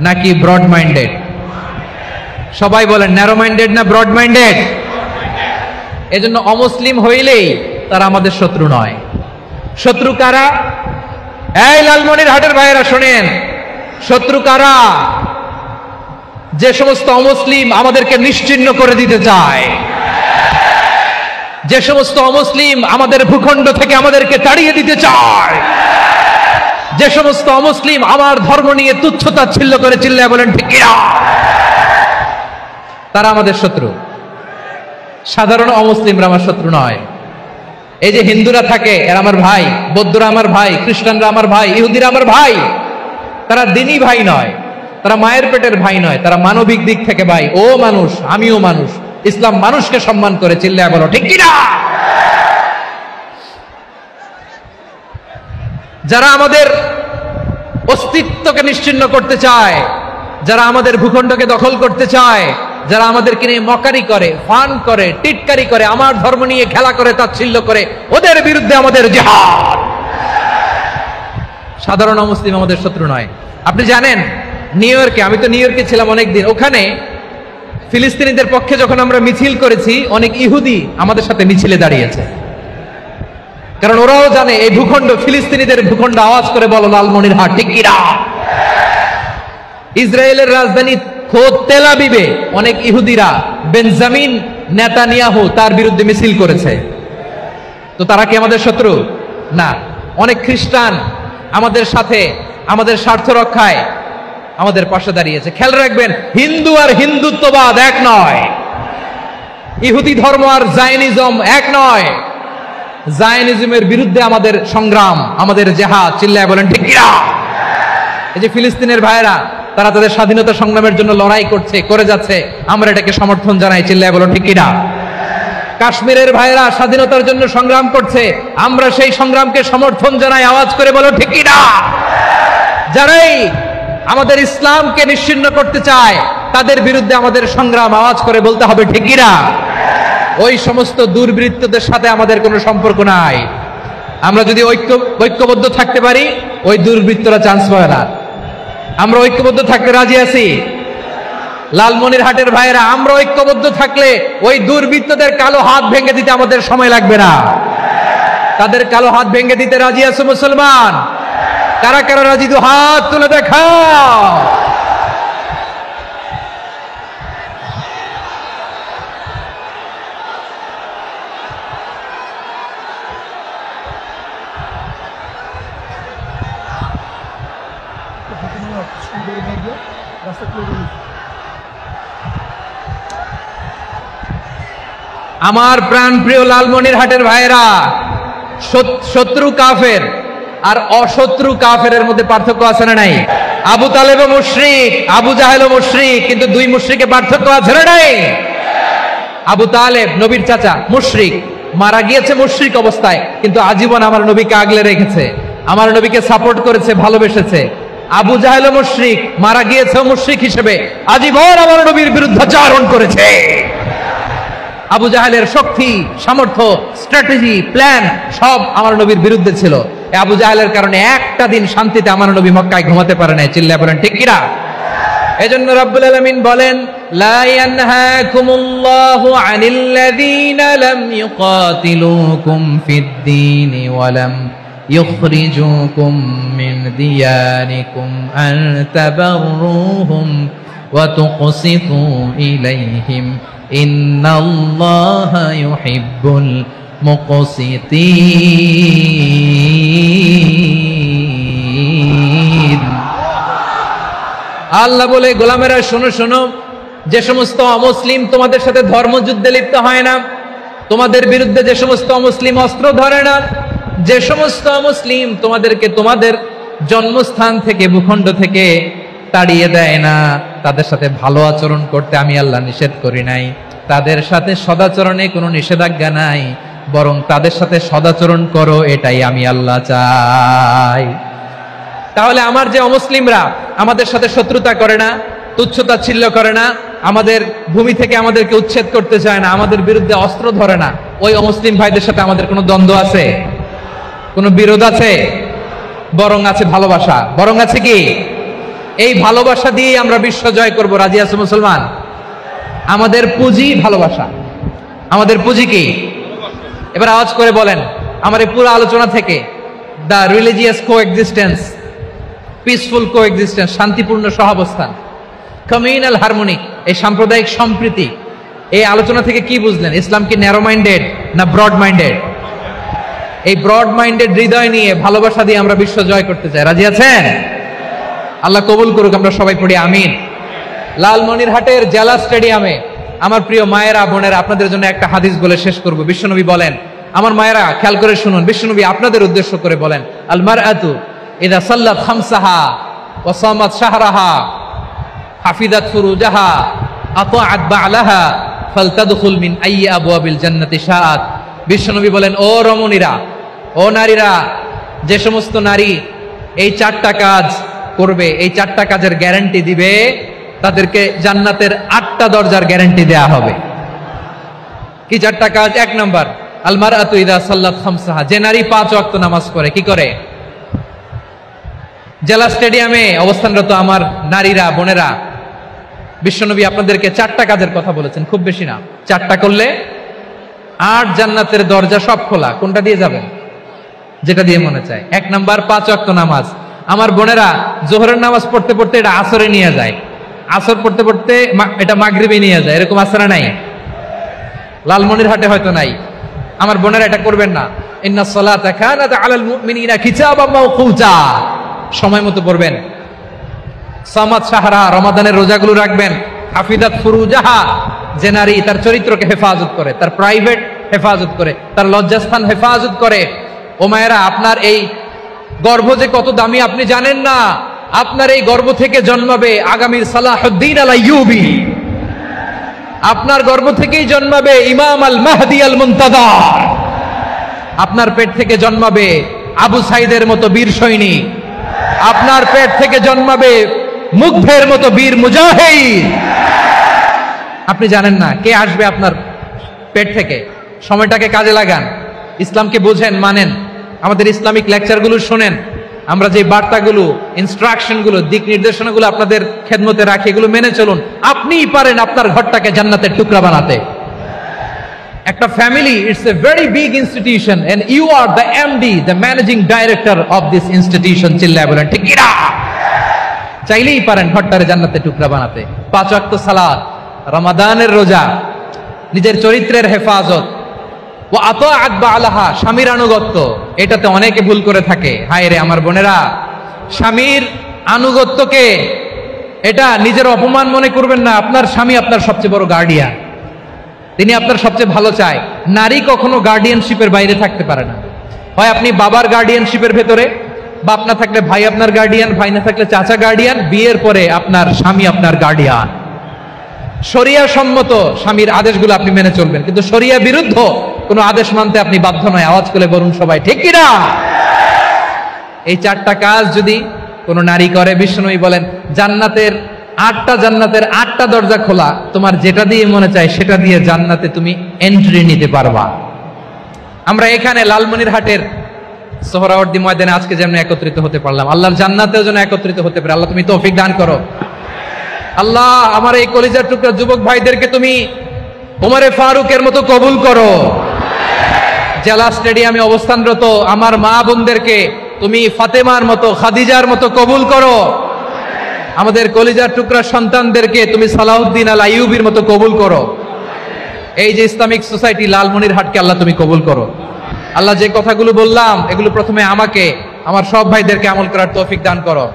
নাকি ব্রড মাইন্ডেড? সবাই বলেন, ন্যারো মাইন্ডেড না ব্রড মাইন্ডেড? এজন্য অমুসলিম হইলেই তারা আমাদের শত্রু নয়। শত্রু কারা? এই লালমনিরহাটের ভাইয়েরা শোনেন, শত্রু কারা? যে সমস্ত অমুসলিম আমাদেরকে নিশ্চিহ্ন করে দিতে চায়, যে সমস্ত অমুসলিম আমাদের ভূখণ্ড থেকে আমাদেরকে তাড়িয়ে দিতে চায়, যে সমস্ত অমুসলিম আমার ধর্ম নিয়ে তুচ্ছতাচ্ছিল্য করে চিল্লায় বলেন ঠিক কিনা, তারা আমাদের শত্রু। সাধারণ অমুসলিমরা আমার শত্রু নয়। এই যে হিন্দুরা থাকে এরা আমার ভাই, বৌদ্ধরা আমার ভাই, খ্রিস্টানরা আমার ভাই, ইহুদিরা আমার ভাই। তারা দিনই ভাই নয়, তারা মায়ের পেটের ভাই নয়, তারা মানবিক দিক থেকে ভাই। ও মানুষ, আমিও মানুষ। ইসলাম মানুষকে সম্মান করে, চিল্লায় বলো ঠিক কিনা। যারা আমাদের অস্তিত্বকে নিশ্চিহ্ন করতে চায়, যারা আমাদের ভূখণ্ডকে দখল করতে চায়, যারা আমাদেরকে নিয়ে মকারি করে, ফান করে, টিটকারি করে, আমার ধর্ম নিয়ে খেলা করে, তাচ্ছিল্য করে, ওদের বিরুদ্ধে আমাদের জিহাদ। সাধারণ মুসলিম আমাদের শত্রু নয়। আপনি জানেন নিউ ইয়র্কে, আমি তো নিউ ইয়র্কে ছিলাম অনেকদিন, ওখানে ফিলিস্তিনিদের পক্ষে যখন আমরা মিছিল করেছি, অনেক ইহুদি আমাদের সাথে মিছিলে দাঁড়িয়েছে। কারণ ওরাও জানে এই ভূখণ্ড ফিলিস্তিনিদের ভূখণ্ড। আওয়াজ করে বলো লালমনিরহাট ঠিক কিনা। ইসরায়েলের রাজধানী খোদ তেল আবিবে অনেক ইহুদিরা বেঞ্জামিন নেতানিয়াহু তার বিরুদ্ধে মিছিল করেছে। তো তারা কি আমাদের শত্রু? না। অনেক খ্রিস্টান আমাদের সাথে আমাদের স্বার্থ রক্ষায় আমাদের পাশে দাঁড়িয়েছে। খেয়াল রাখবেন, হিন্দু আর হিন্দুত্ববাদ এক নয়, ইহুদি ধর্ম আর জায়নিজম এক নয়। জায়নিজমের বিরুদ্ধে আমাদের সংগ্রাম, আমাদের জেহাদ, চিল্লায় বলেন ঠিক কিনা। এই যে ফিলিস্তিনের ভাইয়েরা, তারা তাদের স্বাধীনতা সংগ্রামের জন্য লড়াই করছে, করে যাচ্ছে, আমরা এটাকে সমর্থন জানাই, চিল্লায় বলো ঠিক কিনা। কাশ্মীরের ভাইয়েরা স্বাধীনতার জন্য সংগ্রাম করছে, আমরা সেই সংগ্রামকে সমর্থন জানাই, আওয়াজ করে বলো ঠিক কিনা। যারাই আমাদের ইসলামকে নিশ্চিহ্ন করতে চায় তাদের বিরুদ্ধে আমাদের সংগ্রাম, আওয়াজ করে বলতে হবে ঠিক কিনা। ওই সমস্ত দুর্বৃত্তদের সাথে আমাদের কোনো সম্পর্ক নাই। আমরা যদি ঐক্যবদ্ধ থাকতে পারি, ওই দুর্বৃত্তরা চান্স পাবে না। আমরা ঐক্যবদ্ধ থাকতে রাজি আছি। লালমনিরহাটের ভাইয়েরা, আমরা ঐক্যবদ্ধ থাকলে ওই দুর্বৃত্তদের কালো হাত ভেঙে দিতে আমাদের সময় লাগবে না। তাদের কালো হাত ভেঙে দিতে রাজি আছে মুসলমান? কারা কারা রাজি? দু হাত তুলে দেখাও। আমার প্রাণ প্রিয় লালমনিরহাটের ভাইয়েরা, শত্রু কাফের আর অশত্রু কাফের মধ্যে পার্থক্য আছে না নাই? আবু তালেবও মুশরিক, আবু জাহেলও মুশরিক, কিন্তু দুই মুশরিকে পার্থক্য আছে না নাই? আবু তালেব নবীর চাচা, মুশরিক, মারা গিয়েছে মুশরিক অবস্থায়, কিন্তু আজীবন আমার নবীকে আগলে রেখেছে, আমার নবীকে সাপোর্ট করেছে, ভালোবেসেছে। আবু জাহেলও মুশরিক, মারা গিয়েছে মুশরিক হিসেবে, আজীবন আমার নবীর বিরুদ্ধাচরণ করেছে। আবু জাহেলের শক্তি, সামর্থ্য, স্ট্র্যাটেজি, প্ল্যান সব আমার নবীর বিরুদ্ধে ছিল। আবু জাহেলের কারণে একটা দিন শান্তিতে আমার নবী মক্কায় ঘুমাতে পারে নাই, চিল্লায় বলেন ঠিক কিনা। এজন্য রব্বুল আলামিন বলেন, লা ইয়ানহাকুমুল্লাহু আনিল্লাযীনা লাম ইউকাতিলুকুম ফিদ-দীনি ওয়া লাম ইখরিজুকুম মিন দিয়ারিকুম আন তাবাররুহুম ওয়া তুকসিতু ইলাইহিম ইন্নাল্লাহা ইউহিব্বুল মুকসিতিন। আল্লাহ বলে, গোলামেরা শোনো শোনো, যে সমস্ত অমুসলিম তোমাদের সাথে ধর্মযুদ্ধে লিপ্ত হয় না, তোমাদের বিরুদ্ধে যে সমস্ত অমুসলিম অস্ত্র ধরে না, যে সমস্ত অমুসলিম তোমাদেরকে তোমাদের জন্মস্থান থেকে, ভূখণ্ড থেকে তাড়িয়ে দেয় না, তাদের সাথে ভালো আচরণ করতে আমি আল্লাহ নিষেধ করি নাই। তাদের সাথে সদাচরণে কোনো নিষেধাজ্ঞা নাই, বরং তাদের সাথে সদাচরণ করো, এটাই আমি আল্লাহ চাই। তাহলে আমার যে অমুসলিমরা আমাদের সাথে শত্রুতা করে না, তুচ্ছতাচ্ছিল্য করে না, আমাদের ভূমি থেকে আমাদেরকে উচ্ছেদ করতে চায় না, আমাদের বিরুদ্ধে অস্ত্র ধরে না, ওই অমুসলিম ভাইদের সাথে আমাদের কোনো দ্বন্দ্ব আছে? কোনো বিরোধ আছে? বরং আছে ভালোবাসা। বরং আছে কি? এই ভালোবাসা দিয়ে আমরা বিশ্ব জয় করব। রাজি আছে মুসলমান? আমাদের পুঁজি ভালোবাসা। আমাদের পুঁজি কি? এবার আওয়াজ করে বলেন, আমার এই পুরো আলোচনা থেকে the religious coexistence, peaceful coexistence, শান্তিপূর্ণ সহাবস্থান, কমিউনাল হারমোনি, এই সাম্প্রদায়িক সম্প্রীতি, এই আলোচনা থেকে কি বুঝলেন? ইসলাম কি ন্যারো মাইন্ডেড না ব্রড মাইন্ডেড? এই ব্রড মাইন্ডেড হৃদয় নিয়ে, ভালোবাসা দিয়ে আমরা বিশ্ব জয় করতে চাই। রাজি আছেন? আল্লাহ কবুল করুক। আমরা সবাই পড়ি আমিন। লালমনিরহাটের জেলা স্টেডিয়ামে আমার প্রিয় মায়েরা, বোনেরা, আপনাদের জন্য একটা হাদিস বলে শেষ করব। বিশ্বনবী বলেন, আমার মায়েরা খেয়াল করে শুনুন, বিশ্বনবী আপনাদের উদ্দেশ্য করে বলেন, আল মারআতু ইযা সাল্লাত খামসাহা ওয়া সামাত শাহরাহা হাফিজাত ফুরুজাহা আতাআত বা'লাহা ফালতাদখুল মিন আইয়ি আবওয়াবিল জান্নাতি শাআত। বিশ্বনবী বলেন, ও রমণীরা, ও নারীরা, যে সমস্ত নারী এই 4টা কাজ করবে, এই 4টা কাজের গ্যারান্টি দিবে, তাদেরকে জান্নাতের 8টা দরজার গ্যারান্টি দেয়া হবে। কি 4টা কাজ? 1 নাম্বার, আল মারআতু ইযা সাল্লাত খামসাহা, যে নারী 5 ওয়াক্ত নামাজ পড়ে। কি করে? জেলা স্টেডিয়ামে অবস্থানরত আমার নারীরা, বোনেরা, বিশ্বনবী আপনাদেরকে 4টা কাজের কথা বলেছেন, খুব বেশি না। 4টা করলে 8 জান্নাতের দরজা সব খোলা। কোনটা দিয়ে যাবেন? যেটা দিয়ে মনে চায়। 1 নাম্বার 5 ওয়াক্ত নামাজ। আমার বোনেরা জোহরের নামাজ পড়তে পড়তে এটা আসরে নিয়ে যায়, আসর পড়তে পড়তে এটা মাগরিবে নিয়ে যায়। এরকম আসরে নাই? লালমনিরহাটে হয়তো নাই। আমার বোনেরা এটা করবেন না। ইন্নাস সালাতা কানাত আলাল মুমিনিনা কিতাবাম মাওকুতা, সময় মতো পড়বেন। সামাত শাহরা, রমাদানের রোজাগুলো রাখবেন। হাফিজাত ফুরুজাহা, যে নারী তার চরিত্রকে হেফাজত করে, তার প্রাইভেট হেফাজত করে, তার লজ্জাস্থান হেফাজত করে। ও মায়েরা, আপনার এই গর্ভ যে কত দামি আপনি জানেন না। আপনার এই গর্ভ থেকে জন্মাবে আগামীর সালাহুদ্দিন আল আইয়ুবী। আপনার গর্ভ থেকেই জন্মাবে ইমাম আল মাহদি আল মুনতাজার। আপনার পেট থেকে জন্মাবে আবু সাইদের মতো বীর সৈনিক। আপনার পেট থেকে জন্মাবে মুগ্ধের মতো বীর মুজাহিদ। আপনি জানেন না কে আসবে আপনার পেট থেকে। সময়টাকে কাজে লাগান, ইসলামকে বোঝেন, মানেন, আমাদের ইসলামিক লেকচারগুলো শোনেন। আমরা যে বার্তাগুলো, ইনস্ট্রাকশনগুলো, দিক নির্দেশনাগুলো আপনাদের খেদমতে রাখি, এগুলো মেনে চলুন। আপনিই পারেন আপনার ঘরটাকে জান্নাতের টুকরা বানাতে। একটা family, it's a very big institution and you are the MD, the managing director of this institution. চিল্লায় বলেন ঠিক কিনা? চাইলেই পারেন ঘরটারে জান্নাতের টুকরা বানাতে। 5 ওয়াক্ত সালাত, রমাদানের রোজা, নিজের চরিত্রের হেফাজত, ও আতাআত বা'লাহা, স্বামীর আনুগত্য। এটাতে অনেকে ভুল করে থাকে। হায় রে আমার বোনেরা, স্বামীর আনুগত্যকে এটা নিজের অপমান মনে করবেন না। আপনার স্বামী আপনার সবচেয়ে বড় গার্ডিয়ান, তিনি আপনার সবচেয়ে ভালো চায়। নারী কখনো গার্ডিয়ানশিপের বাইরে থাকতে পারে না। হয় আপনি বাবার গার্ডিয়ানশিপের ভেতরে, বাপ না থাকলে ভাই আপনার গার্ডিয়ান, ভাই না থাকলে চাচা গার্ডিয়ান, বিয়ের পরে আপনার স্বামী আপনার গার্ডিয়ান। শরিয়া সম্মত স্বামীর আদেশগুলো আপনি মেনে চলবেন, কিন্তু শরিয়া বিরুদ্ধ কোনো আদেশ মানতে আপনি বাধ্য নয়। আওয়াজ করে বলুন সবাই ঠিক কিনা? এই 4টা কাজ যদি কোনো নারী করে, বিশ্বনবী বলেন জান্নাতের 8টা দরজা খোলা। তোমার যেটা দিয়ে মনে চায় সেটা দিয়ে জান্নাতে তুমি এন্ট্রি নিতে পারবা। আমরা এখানে লালমনিরহাটের সোহরাওয়ার্দী ময়দানে আজকে যেমন একত্রিত হতে পারলাম, আল্লাহর জান্নাতেও যেন একত্রিত হতে পারে। আল্লাহ তুমি তৌফিক দান করো। আল্লাহ আমার এই কলিজার টুকরা যুবক ভাইদেরকে তুমি ওমরে ফারুকের মতো কবুল করো। জেলা স্টেডিয়ামে অবস্থানরত আমার মা বোনদেরকে তুমি ফাতেমার মতো, খাদিজার মতো কবুল করো। আমাদের কলিজার টুকরা সন্তানদেরকে তুমি সালাউদ্দিন আল আইয়ুবীর মতো কবুল করো। এই যে ইসলামিক সোসাইটি লালমনিরহাটকে আল্লাহ তুমি কবুল করো। আল্লাহ যে কথাগুলো বললাম এগুলো প্রথমে আমাকে, আমার সব ভাইদেরকে আমল করার তৌফিক দান করো।